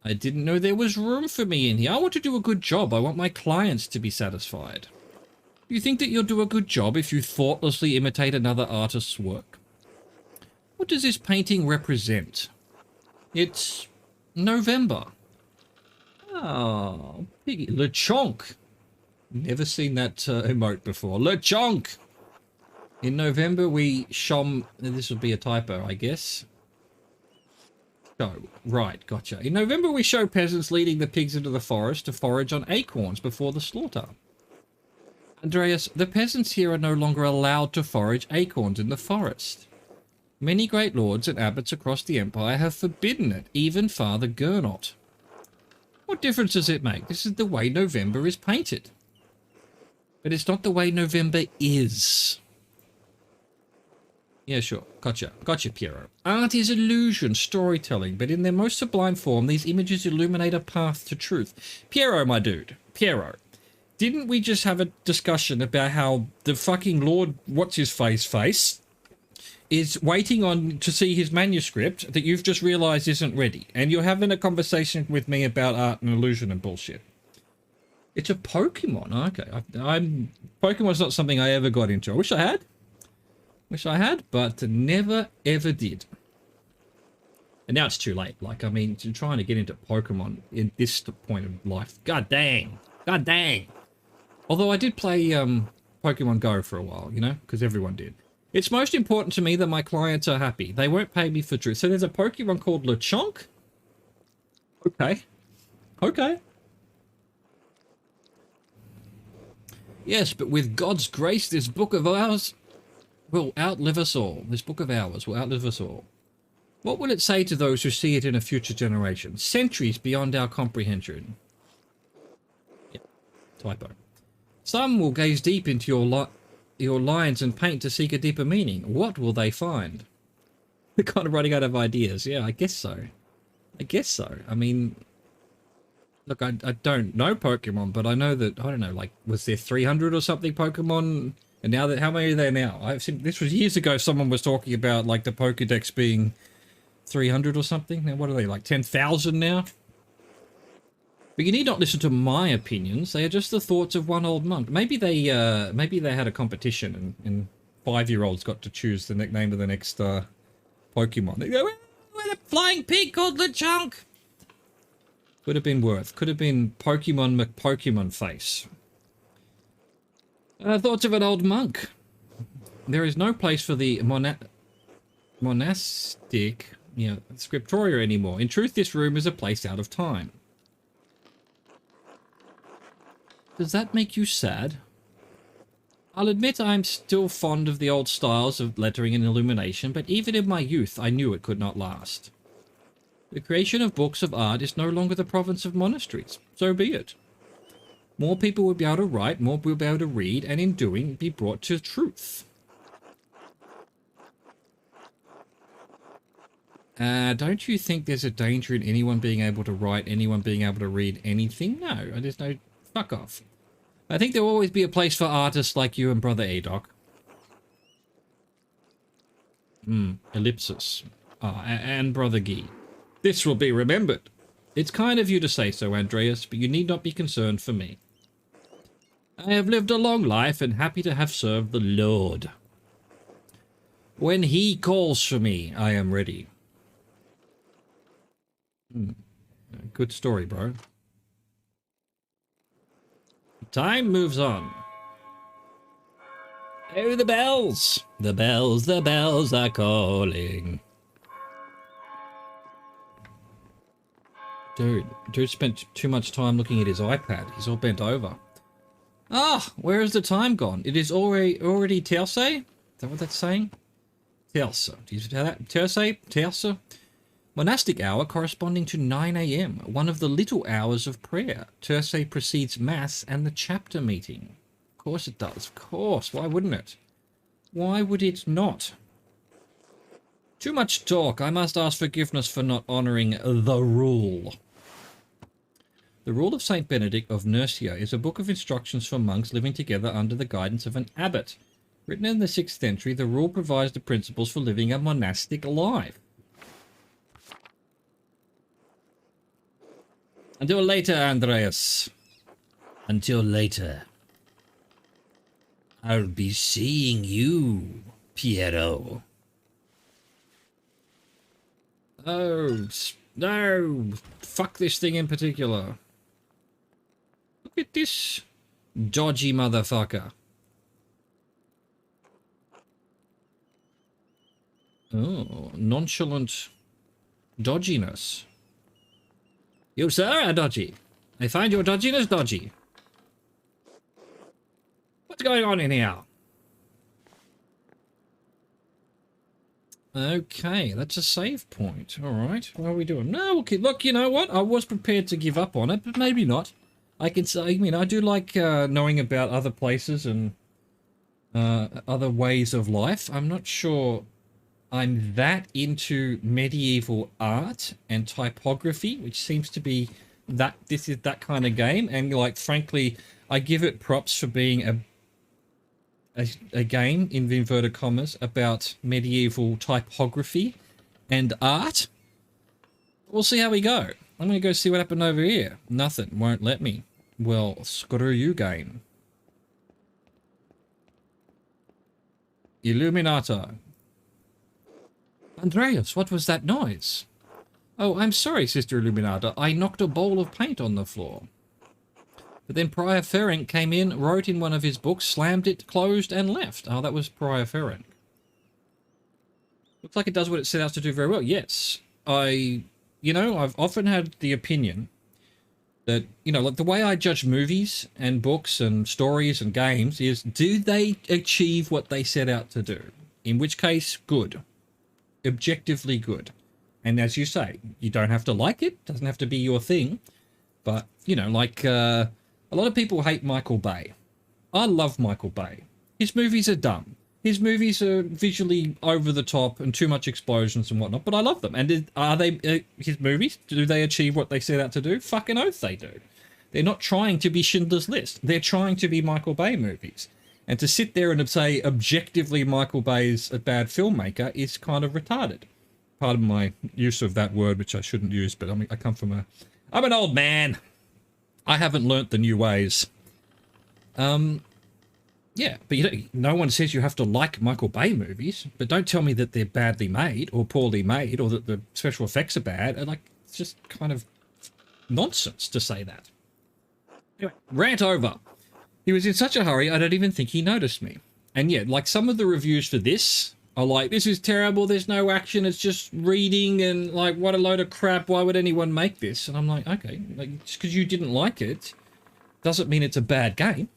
I didn't know there was room for me in here. I want to do a good job. I want my clients to be satisfied. Do you think that you'll do a good job if you thoughtlessly imitate another artist's work? What does this painting represent? It's November. Oh, piggy. LeChonk. Never seen that emote before. LeChonk. In November, we shom... This would be a typo, I guess. Oh, right, gotcha. In November, we show peasants leading the pigs into the forest to forage on acorns before the slaughter. Andreas, the peasants here are no longer allowed to forage acorns in the forest. Many great lords and abbots across the empire have forbidden it, even Father Gernot. What difference does it make? This is the way November is painted. But it's not the way November is. Yeah, sure. Gotcha. Gotcha, Piero. Art is illusion, storytelling, but in their most sublime form, these images illuminate a path to truth. Piero, my dude. Piero. Didn't we just have a discussion about how the fucking Lord What's-His-Face is waiting on to see his manuscript that you've just realised isn't ready, and you're having a conversation with me about art and illusion and bullshit? It's a Pokemon. Okay. Pokemon's not something I ever got into. I wish I had. But never ever did. And now it's too late. Like, I mean, trying to get into Pokemon in this point of life. God dang. God dang. Although I did play Pokemon Go for a while, you know, because everyone did. It's most important to me that my clients are happy. They won't pay me for truth. So there's a Pokemon called LeChonk. Okay. Okay. Yes, but with God's grace, this book of ours will outlive us all. This book of ours will outlive us all. What will it say to those who see it in a future generation? Centuries beyond our comprehension. Yep. Typo. Some will gaze deep into your lines and paint to seek a deeper meaning. What will they find? They're kind of running out of ideas. Yeah, I guess so. I guess so. I mean, look, I don't know Pokemon, but I know that, I don't know, like, was there 300 or something Pokemon? And now that, how many are there now? I've seen, this was years ago, someone was talking about, like, the Pokedex being 300 or something. Now, what are they, like 10,000 now? But you need not listen to my opinions. They are just the thoughts of one old monk. Maybe they had a competition and 5-year-olds got to choose the name of the next Pokemon. They go, we're a flying pig called LeChonk. Could have been worth. Could have been Pokemon McPokemon face. Thoughts of an old monk. There is no place for the monastic, scriptoria anymore. In truth, this room is a place out of time. Does that make you sad? I'll admit I'm still fond of the old styles of lettering and illumination, but even in my youth I knew it could not last. The creation of books of art is no longer the province of monasteries. So be it. More people will be able to write, more will be able to read, and in doing, be brought to truth. Don't you think there's a danger in anyone being able to write, anyone being able to read anything? No, there's no... Fuck off. I think there will always be a place for artists like you and Brother Adoc. Ellipsis. And Brother Guy. This will be remembered. It's kind of you to say so, Andreas, but you need not be concerned for me. I have lived a long life and happy to have served the Lord. When he calls for me, I am ready. Good story, bro. Time moves on. Oh, the bells! The bells are calling. Dude spent too much time looking at his iPad. He's all bent over. Ah, where has the time gone? It is already Tierce? Is that what that's saying? Tierce. Do you hear that? Tierce? Monastic hour corresponding to 9 a.m. One of the little hours of prayer. Tierce precedes Mass and the chapter meeting. Of course it does. Of course. Why wouldn't it? Why would it not? Too much talk. I must ask forgiveness for not honouring the rule. The Rule of Saint Benedict of Nursia is a book of instructions for monks living together under the guidance of an abbot. Written in the 6th century, the rule provides the principles for living a monastic life. Until later, Andreas. Until later. I'll be seeing you, Piero. Oh, no. Fuck this thing in particular. Look at this dodgy motherfucker. Oh, nonchalant dodginess. You, sir, are dodgy. I find your dodginess dodgy. What's going on in here? Okay, that's a save point. All right, what are we doing? No, okay, look, you know what? I was prepared to give up on it, but maybe not. I can say, I mean, I do like knowing about other places and other ways of life. I'm not sure I'm that into medieval art and typography, which seems to be that this is that kind of game. And like, frankly, I give it props for being a game in inverted commas about medieval typography and art. We'll see how we go. I'm going to go see what happened over here. Nothing. Won't let me. Well, screw you, game. Illuminato. Andreas, what was that noise? Oh, I'm sorry, Sister Illuminata. I knocked a bowl of paint on the floor. But then Prior Ferenc came in, wrote in one of his books, slammed it, closed, and left. Oh, that was Prior Ferenc. Looks like it does what it set out to do very well. Yes, I've often had the opinion that, like the way I judge movies and books and stories and games is, do they achieve what they set out to do? In which case, good. Objectively good. And as you say, you don't have to like it, doesn't have to be your thing. But, a lot of people hate Michael Bay. I love Michael Bay. His movies are dumb. His movies are visually over the top and too much explosions and whatnot, but I love them. And are they his movies? Do they achieve what they set out to do? Fucking oath they do. They're not trying to be Schindler's List. They're trying to be Michael Bay movies. And to sit there and say objectively Michael Bay's a bad filmmaker is kind of retarded. Pardon my use of that word, which I shouldn't use, but I come from I'm an old man. I haven't learnt the new ways. Yeah, but no one says you have to like Michael Bay movies, but don't tell me that they're badly made or poorly made or that the special effects are bad. It's just kind of nonsense to say that. Anyway, rant over. He was in such a hurry, I don't even think he noticed me. And yeah, like some of the reviews for this are like, this is terrible, there's no action, it's just reading, and like, what a load of crap, why would anyone make this? And I'm like, okay, like, just because you didn't like it doesn't mean it's a bad game.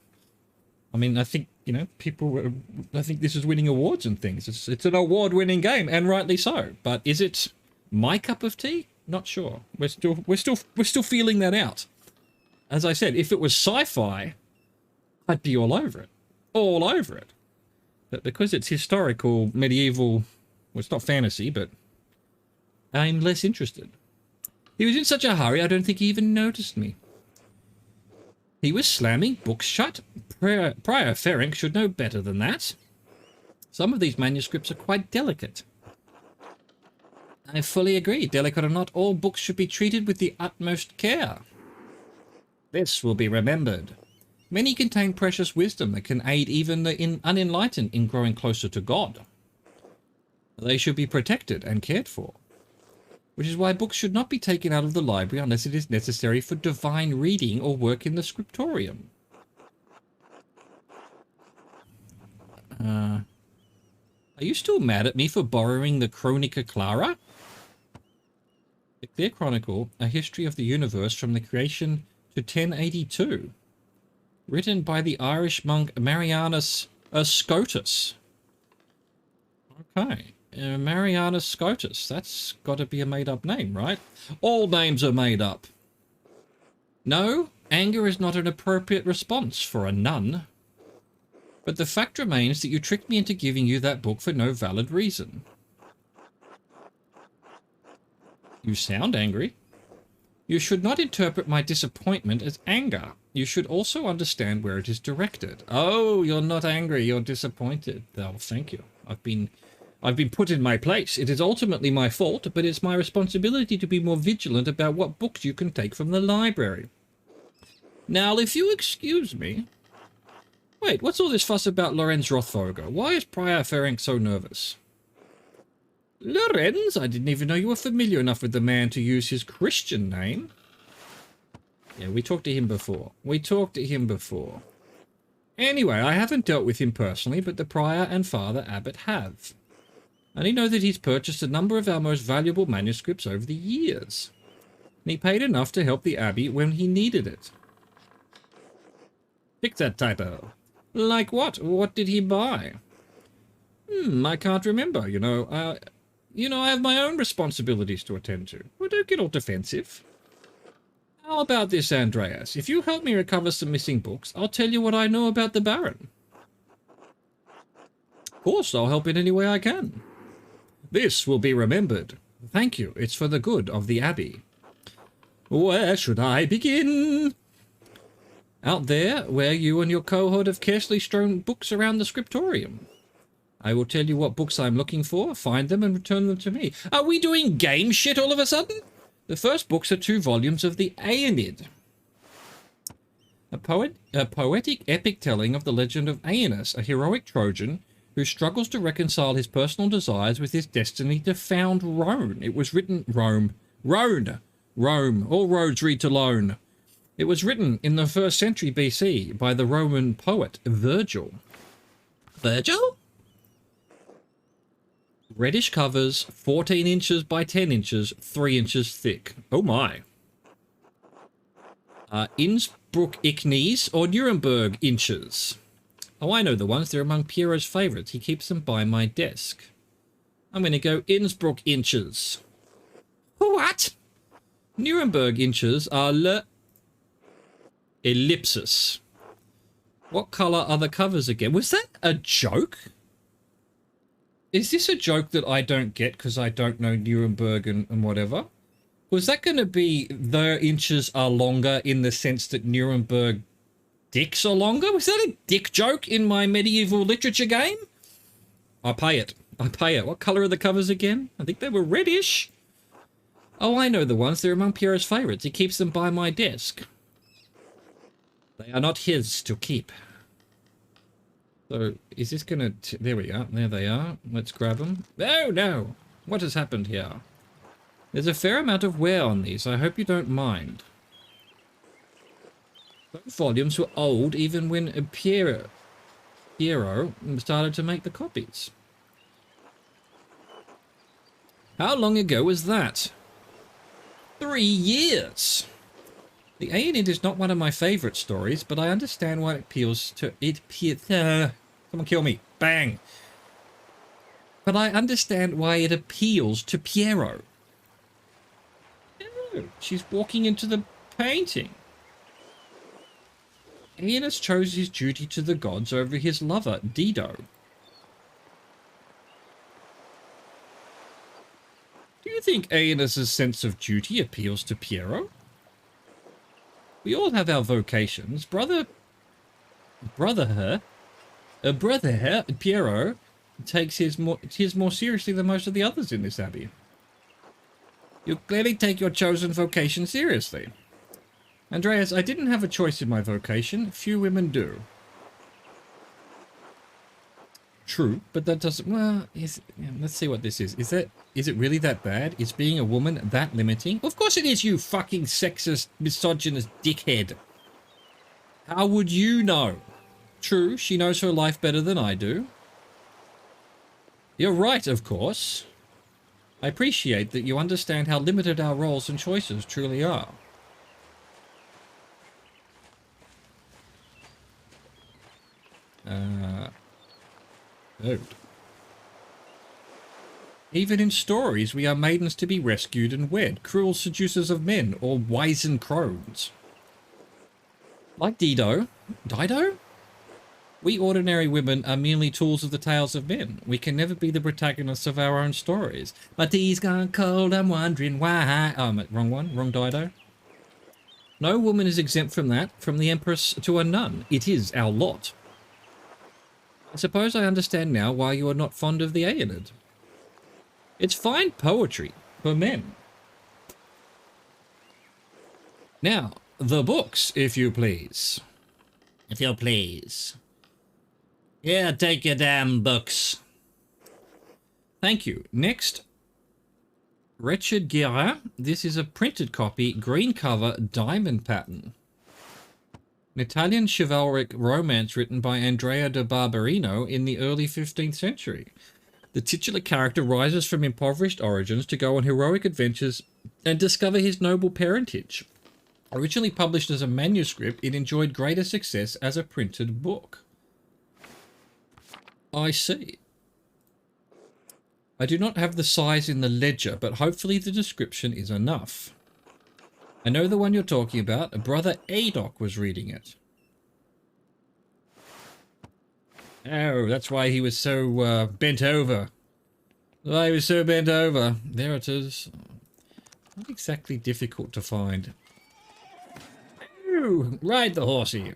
I mean, I think, I think this is winning awards and things. It's an award-winning game, and rightly so. But is it my cup of tea? Not sure. We're still feeling that out. As I said, if it was sci-fi, I'd be all over it. All over it. But because it's historical, medieval, well, it's not fantasy, but I'm less interested. He was in such a hurry, I don't think he even noticed me. He was slamming books shut. Prior Ferenc should know better than that. Some of these manuscripts are quite delicate. I fully agree. Delicate or not, all books should be treated with the utmost care. This will be remembered. Many contain precious wisdom that can aid even the unenlightened in growing closer to God. They should be protected and cared for, which is why books should not be taken out of the library unless it is necessary for divine reading or work in the scriptorium. Are you still mad at me for borrowing the Chronica Clara? The Clear Chronicle, a history of the universe from the creation to 1082. Written by the Irish monk Marianus Scotus. Okay. Marianus Scotus. That's got to be a made-up name, right? All names are made up. No, anger is not an appropriate response for a nun. But the fact remains that you tricked me into giving you that book for no valid reason. You sound angry. You should not interpret my disappointment as anger. You should also understand where it is directed. Oh, you're not angry, you're disappointed. Oh, thank you. I've been put in my place. It is ultimately my fault, but it's my responsibility to be more vigilant about what books you can take from the library. Now, if you excuse me... Wait, what's all this fuss about Lorenz Rothvoger? Why is Prior Ferenc so nervous? Lorenz? I didn't even know you were familiar enough with the man to use his Christian name. Yeah, we talked to him before. Anyway, I haven't dealt with him personally, but the Prior and Father Abbot have. And I know that he's purchased a number of our most valuable manuscripts over the years. And he paid enough to help the Abbey when he needed it. Fix that typo. Like what? What did he buy? I can't remember, you know, I have my own responsibilities to attend to. Well, don't get all defensive. How about this, Andreas? If you help me recover some missing books, I'll tell you what I know about the Baron. Of course, I'll help in any way I can. This will be remembered. Thank you. It's for the good of the Abbey. Where should I begin? Out there, where you and your cohort have carefully strewn books around the scriptorium. I will tell you what books I'm looking for, find them, and return them to me. Are we doing game shit all of a sudden? The first books are 2 volumes of the Aeneid. A poetic epic telling of the legend of Aeneas, a heroic Trojan who struggles to reconcile his personal desires with his destiny to found Rome. It was written... Rome. All roads lead to Lone. It was written in the 1st century BC by the Roman poet Virgil. Virgil? Reddish covers, 14 inches by 10 inches, 3 inches thick. Oh my. Innsbruck Ichnies or Nuremberg inches? Oh, I know the ones. They're among Piero's favourites. He keeps them by my desk. I'm going to go Innsbruck inches. What? Nuremberg inches are ellipsis. What colour are the covers again? Was that a joke? Is this a joke that I don't get because I don't know Nuremberg and whatever? Was that going to be the inches are longer in the sense that Nuremberg dicks are longer? Was that a dick joke in my medieval literature game? I pay it. What colour are the covers again? I think they were reddish. Oh, I know the ones. They're among Piero's favourites. He keeps them by my desk. They are not his to keep. So, is this gonna... there we are. There they are. Let's grab them. Oh, no! What has happened here? There's a fair amount of wear on these. I hope you don't mind. Both volumes were old even when Piero started to make the copies. How long ago was that? 3 years! The Aeneid is not one of my favourite stories, but I understand why it appeals to... someone kill me. Bang! But I understand why it appeals to Piero. Oh, she's walking into the painting. Aeneas chose his duty to the gods over his lover, Dido. Do you think Aeneas' sense of duty appeals to Piero? We all have our vocations. Brother Piero takes his more seriously than most of the others in this abbey. You clearly take your chosen vocation seriously. Andreas, I didn't have a choice in my vocation. Few women do. True, but that doesn't... Well, let's see what this is. Is it really that bad? Is being a woman that limiting? Of course it is, you fucking sexist, misogynist dickhead. How would you know? True, she knows her life better than I do. You're right, of course. I appreciate that you understand how limited our roles and choices truly are. Even in stories, we are maidens to be rescued and wed, cruel seducers of men, or wizened crones. Like Dido. Dido? We ordinary women are merely tools of the tales of men. We can never be the protagonists of our own stories. My tea's gone cold, I'm wondering why. Oh, wrong one. Wrong Dido. No woman is exempt from that, from the empress to a nun. It is our lot. I suppose I understand now why you are not fond of the Aeneid. It's fine poetry for men. Now, the books, if you please. If you please. Yeah, take your damn books. Thank you. Next, Richard Guérin. This is a printed copy, green cover, diamond pattern. An Italian chivalric romance written by Andrea de Barberino in the early 15th century. The titular character rises from impoverished origins to go on heroic adventures and discover his noble parentage. Originally published as a manuscript, it enjoyed greater success as a printed book. I see. I do not have the size in the ledger, but hopefully the description is enough. I know the one you're talking about. Brother Adoc was reading it. Oh, that's why he was so bent over. Why he was so bent over. There it is. Not exactly difficult to find. Ooh, ride the horsey.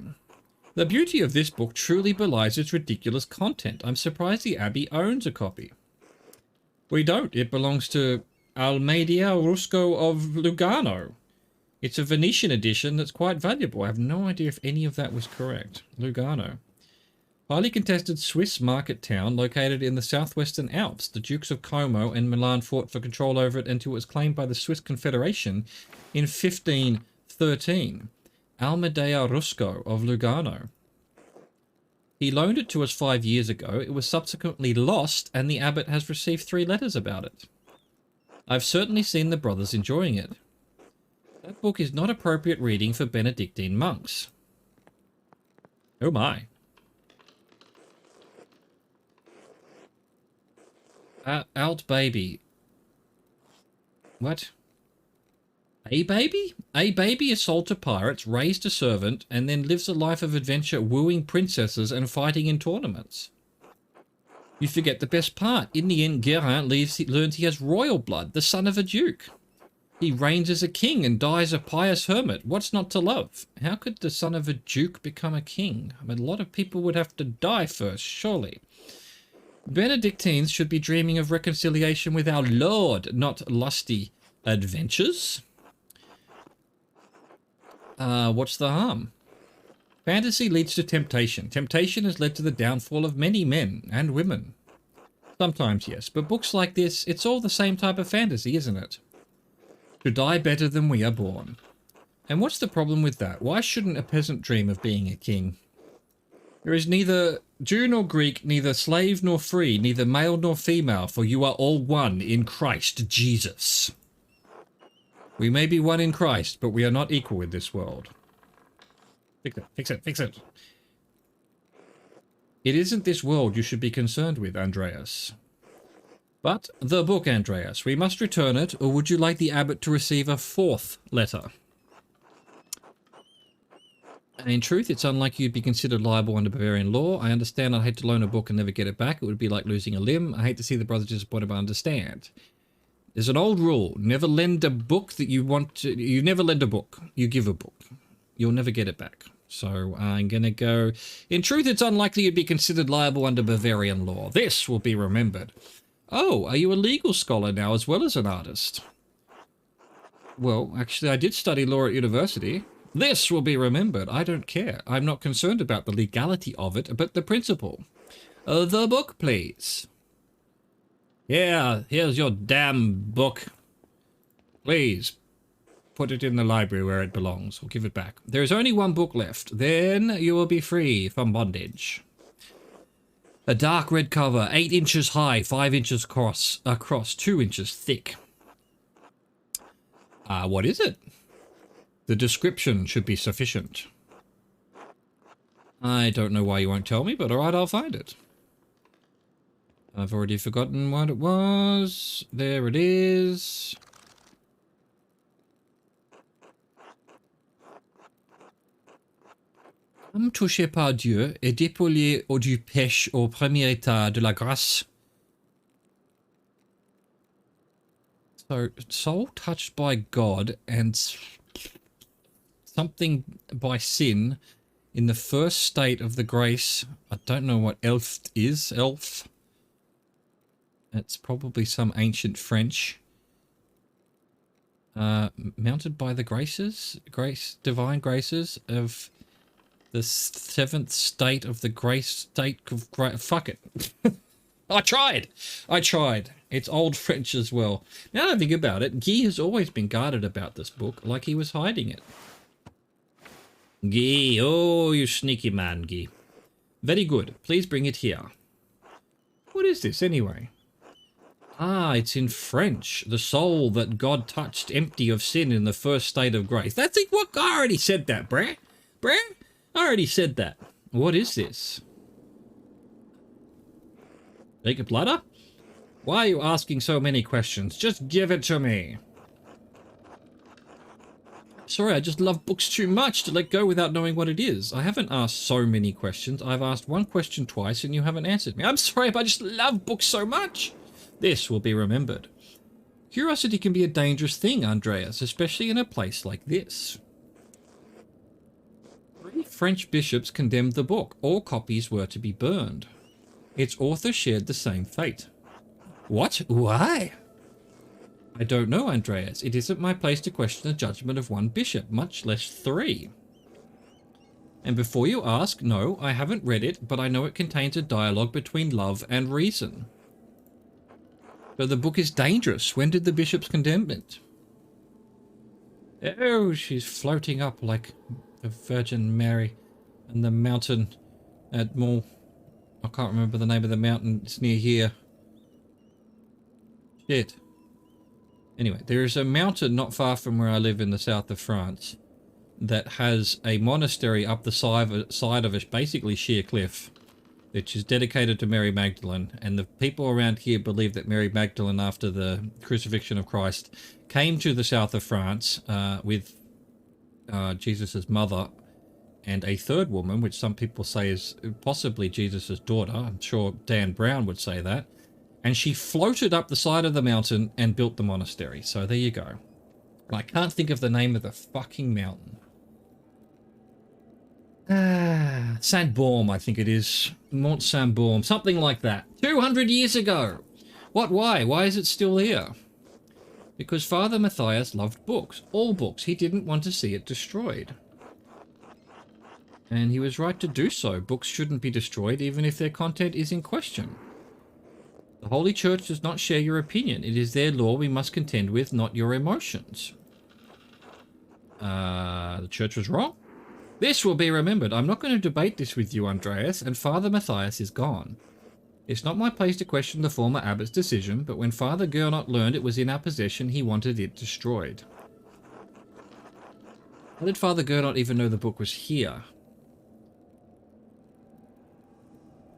The beauty of this book truly belies its ridiculous content. I'm surprised the Abbey owns a copy. We don't. It belongs to Almeida Rusco of Lugano. It's a Venetian edition that's quite valuable. I have no idea if any of that was correct. Lugano. Highly contested Swiss market town located in the southwestern Alps. The Dukes of Como and Milan fought for control over it until it was claimed by the Swiss Confederation in 1513. Almeida Rusco of Lugano. He loaned it to us 5 years ago. It was subsequently lost, and the abbot has received 3 letters about it. I've certainly seen the brothers enjoying it. That book is not appropriate reading for Benedictine monks. Oh my. Out baby. What? A baby? A baby is sold to pirates, raised a servant, and then lives a life of adventure wooing princesses and fighting in tournaments. You forget the best part. In the end, Guérin learns he has royal blood, the son of a duke. He reigns as a king and dies a pious hermit. What's not to love? How could the son of a duke become a king? I mean, a lot of people would have to die first, surely. Benedictines should be dreaming of reconciliation with our Lord, not lusty adventures. What's the harm? Fantasy leads to temptation. Temptation has led to the downfall of many men and women. Sometimes, yes, but books like this, it's all the same type of fantasy, isn't it? To die better than we are born. And what's the problem with that? Why shouldn't a peasant dream of being a king? There is neither Jew nor Greek, neither slave nor free, neither male nor female, for you are all one in Christ Jesus. We may be one in Christ, but we are not equal in this world. Fix it, fix it, fix it. It isn't this world you should be concerned with, Andreas. But the book, Andreas, we must return it, or would you like the abbot to receive a 4th letter? And in truth, it's unlikely you'd be considered liable under Bavarian law. I understand I'd hate to loan a book and never get it back. It would be like losing a limb. I hate to see the brothers disappointed, but I understand. There's an old rule. Never lend a book that you want to... You never lend a book. You give a book. You'll never get it back. So I'm going to go... In truth, it's unlikely you'd be considered liable under Bavarian law. This will be remembered. Oh, are you a legal scholar now as well as an artist? Well, actually, I did study law at university. This will be remembered. I don't care. I'm not concerned about the legality of it, but the principle. The book, please. Yeah, here's your damn book. Please, put it in the library where it belongs, or give it back. There is only one book left. Then you will be free from bondage. A dark red cover, 8 inches high, 5 inches across, 2 inches thick. What is it? The description should be sufficient. I don't know why you won't tell me, but alright, I'll find it. I've already forgotten what it was. There it is. Comme touché par Dieu et dépouillé du péché au premier état de la grâce. So, soul touched by God and something by sin in the first state of the grace. I don't know what elf is. Elf. It's probably some ancient French. Mounted by the graces, divine graces of the 7th state of the grace state of fuck it. I tried. It's old French as well. Now that I think about it, Guy has always been guarded about this book, like he was hiding it. Guy, oh, you sneaky man, Guy. Very good. Please bring it here. What is this, anyway? Ah, it's in French. The soul that God touched empty of sin in the first state of grace. That's it. What? I already said that, bruh. I already said that. What is this? Jacob Ladder? Why are you asking so many questions? Just give it to me. Sorry, I just love books too much to let go without knowing what it is. I haven't asked so many questions. I've asked one question twice and you haven't answered me. I'm sorry, but I just love books so much. This will be remembered. Curiosity can be a dangerous thing, Andreas, especially in a place like this. 3 French bishops condemned the book. All copies were to be burned. Its author shared the same fate. What? Why? I don't know, Andreas. It isn't my place to question the judgment of one bishop, much less 3. And before you ask, no, I haven't read it, but I know it contains a dialogue between love and reason. So the book is dangerous. When did the bishops condemn it? Oh, she's floating up like the Virgin Mary and the mountain at Mont. I can't remember the name of the mountain. It's near here. Shit. Anyway, there is a mountain not far from where I live in the south of France that has a monastery up the side of a basically sheer cliff, which is dedicated to Mary Magdalene. And the people around here believe that Mary Magdalene, after the crucifixion of Christ, came to the south of France with Jesus' mother and a third woman, which some people say is possibly Jesus' daughter. I'm sure Dan Brown would say that. And she floated up the side of the mountain and built the monastery. So there you go. I can't think of the name of the fucking mountain. Saint-Baume, I think it is. Mont Saint-Baume, something like that. 200 years ago. What? Why? Why is it still here? Because Father Matthias loved books. All books. He didn't want to see it destroyed. And he was right to do so. Books shouldn't be destroyed, even if their content is in question. The Holy Church does not share your opinion. It is their law we must contend with, not your emotions. The Church was wrong? This will be remembered. I'm not going to debate this with you, Andreas, and Father Matthias is gone. It's not my place to question the former abbot's decision, but when Father Gernot learned it was in our possession, he wanted it destroyed. How did Father Gernot even know the book was here?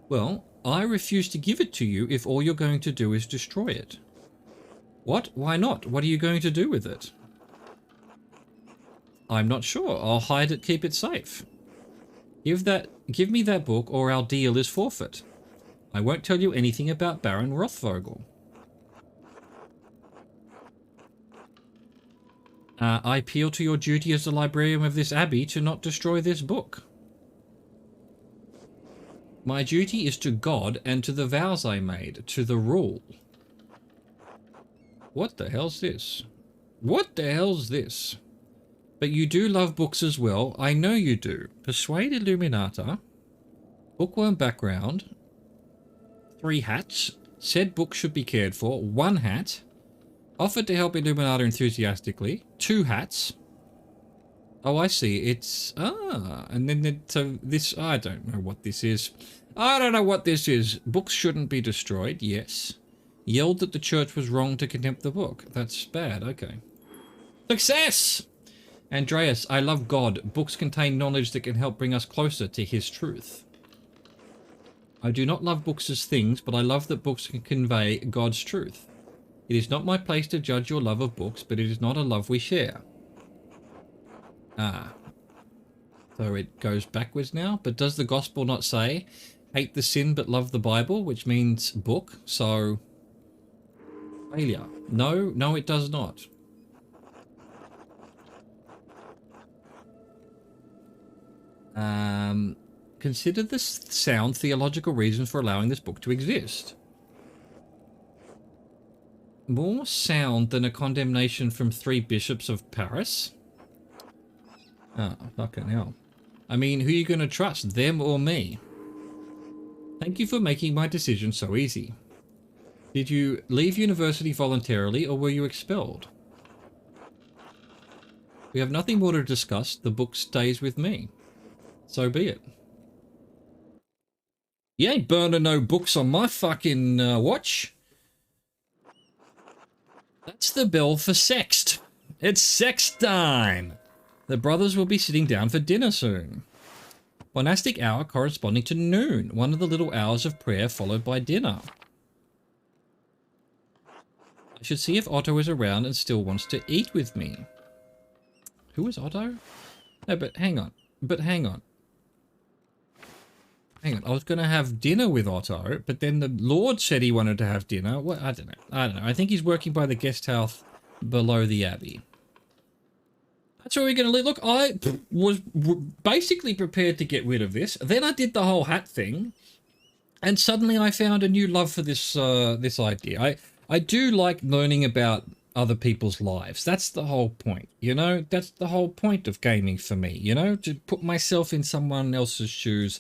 Well, I refuse to give it to you if all you're going to do is destroy it. What? Why not? What are you going to do with it? I'm not sure. I'll hide it, keep it safe. Give me that book or our deal is forfeit. I won't tell you anything about Baron Rothvogel. I appeal to your duty as the librarian of this abbey to not destroy this book. My duty is to God and to the vows I made, to the rule. What the hell's this? What the hell's this? But you do love books as well. I know you do. Persuade Illuminata. Bookworm background. 3 hats. Said book should be cared for. 1 hat. Offered to help Illuminata enthusiastically. 2 hats. Oh, I see. It's... and then... So this... I don't know what this is. I don't know what this is. Books shouldn't be destroyed. Yes. Yelled that the church was wrong to contempt the book. That's bad. Okay. Success! Andreas, I love God. Books contain knowledge that can help bring us closer to his truth. I do not love books as things, but I love that books can convey God's truth. It is not my place to judge your love of books, but it is not a love we share. Ah. So it goes backwards now. But does the gospel not say, hate the sin but love the Bible, which means book? So, failure. No, it does not. Consider the sound theological reasons for allowing this book to exist. More sound than a condemnation from 3 bishops of Paris? Oh, fucking hell. I mean, who are you going to trust, them or me? Thank you for making my decision so easy. Did you leave university voluntarily or were you expelled? We have nothing more to discuss. The book stays with me. So be it. You ain't burning no books on my fucking watch. That's the bell for sext. It's sex time. The brothers will be sitting down for dinner soon. Monastic hour corresponding to noon. One of the little hours of prayer followed by dinner. I should see if Otto is around and still wants to eat with me. Who is Otto? No, but hang on. Hang on. I was going to have dinner with Otto, but then the Lord said he wanted to have dinner. Well, I don't know. I think he's working by the guest house below the Abbey. That's where we're going to live. Look, I was basically prepared to get rid of this. Then I did the whole hat thing, and suddenly I found a new love for this this idea. I do like learning about other people's lives. That's the whole point, you know? That's the whole point of gaming for me, you know? To put myself in someone else's shoes.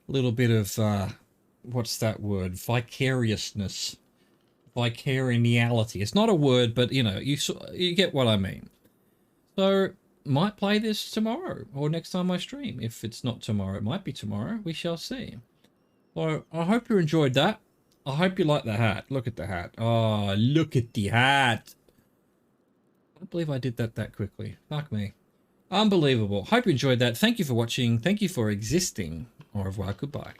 A little bit of, what's that word? Vicariousness. Vicariality. It's not a word, but, you know, you get what I mean. So, might play this tomorrow, or next time I stream. If it's not tomorrow, it might be tomorrow. We shall see. So, I hope you enjoyed that. I hope you like the hat. Look at the hat. Oh, look at the hat. I can't believe I did that quickly. Fuck me. Unbelievable. Hope you enjoyed that. Thank you for watching. Thank you for existing. Au revoir. Goodbye.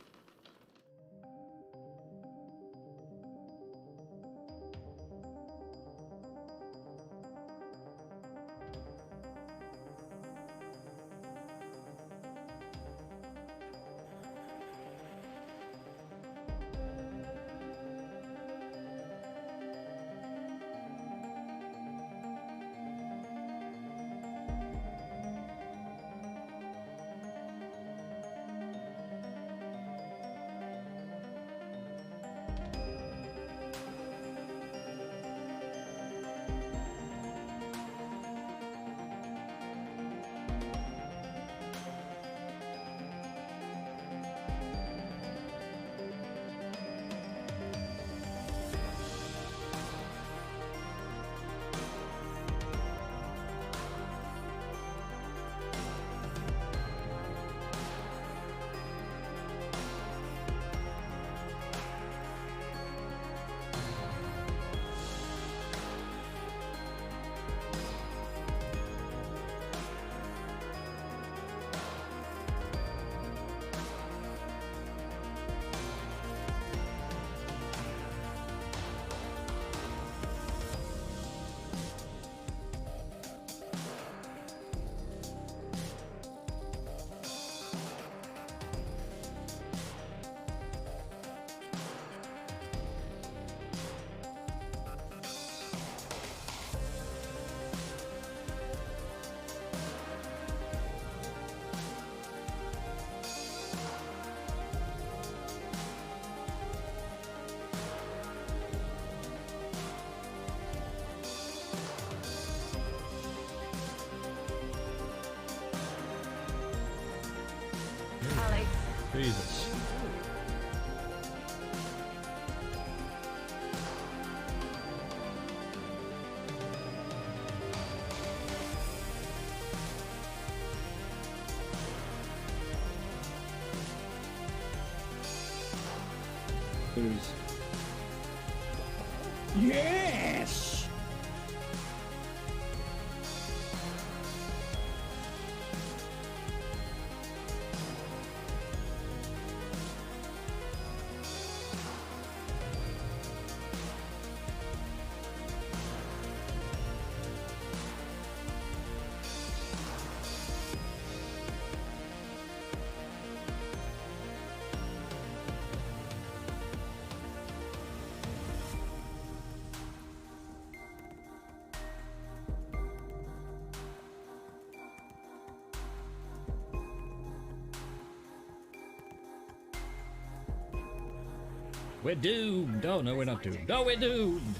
Jesus. Booze. Yes! We're doomed! Oh no, we're not doomed. Oh, we're doomed!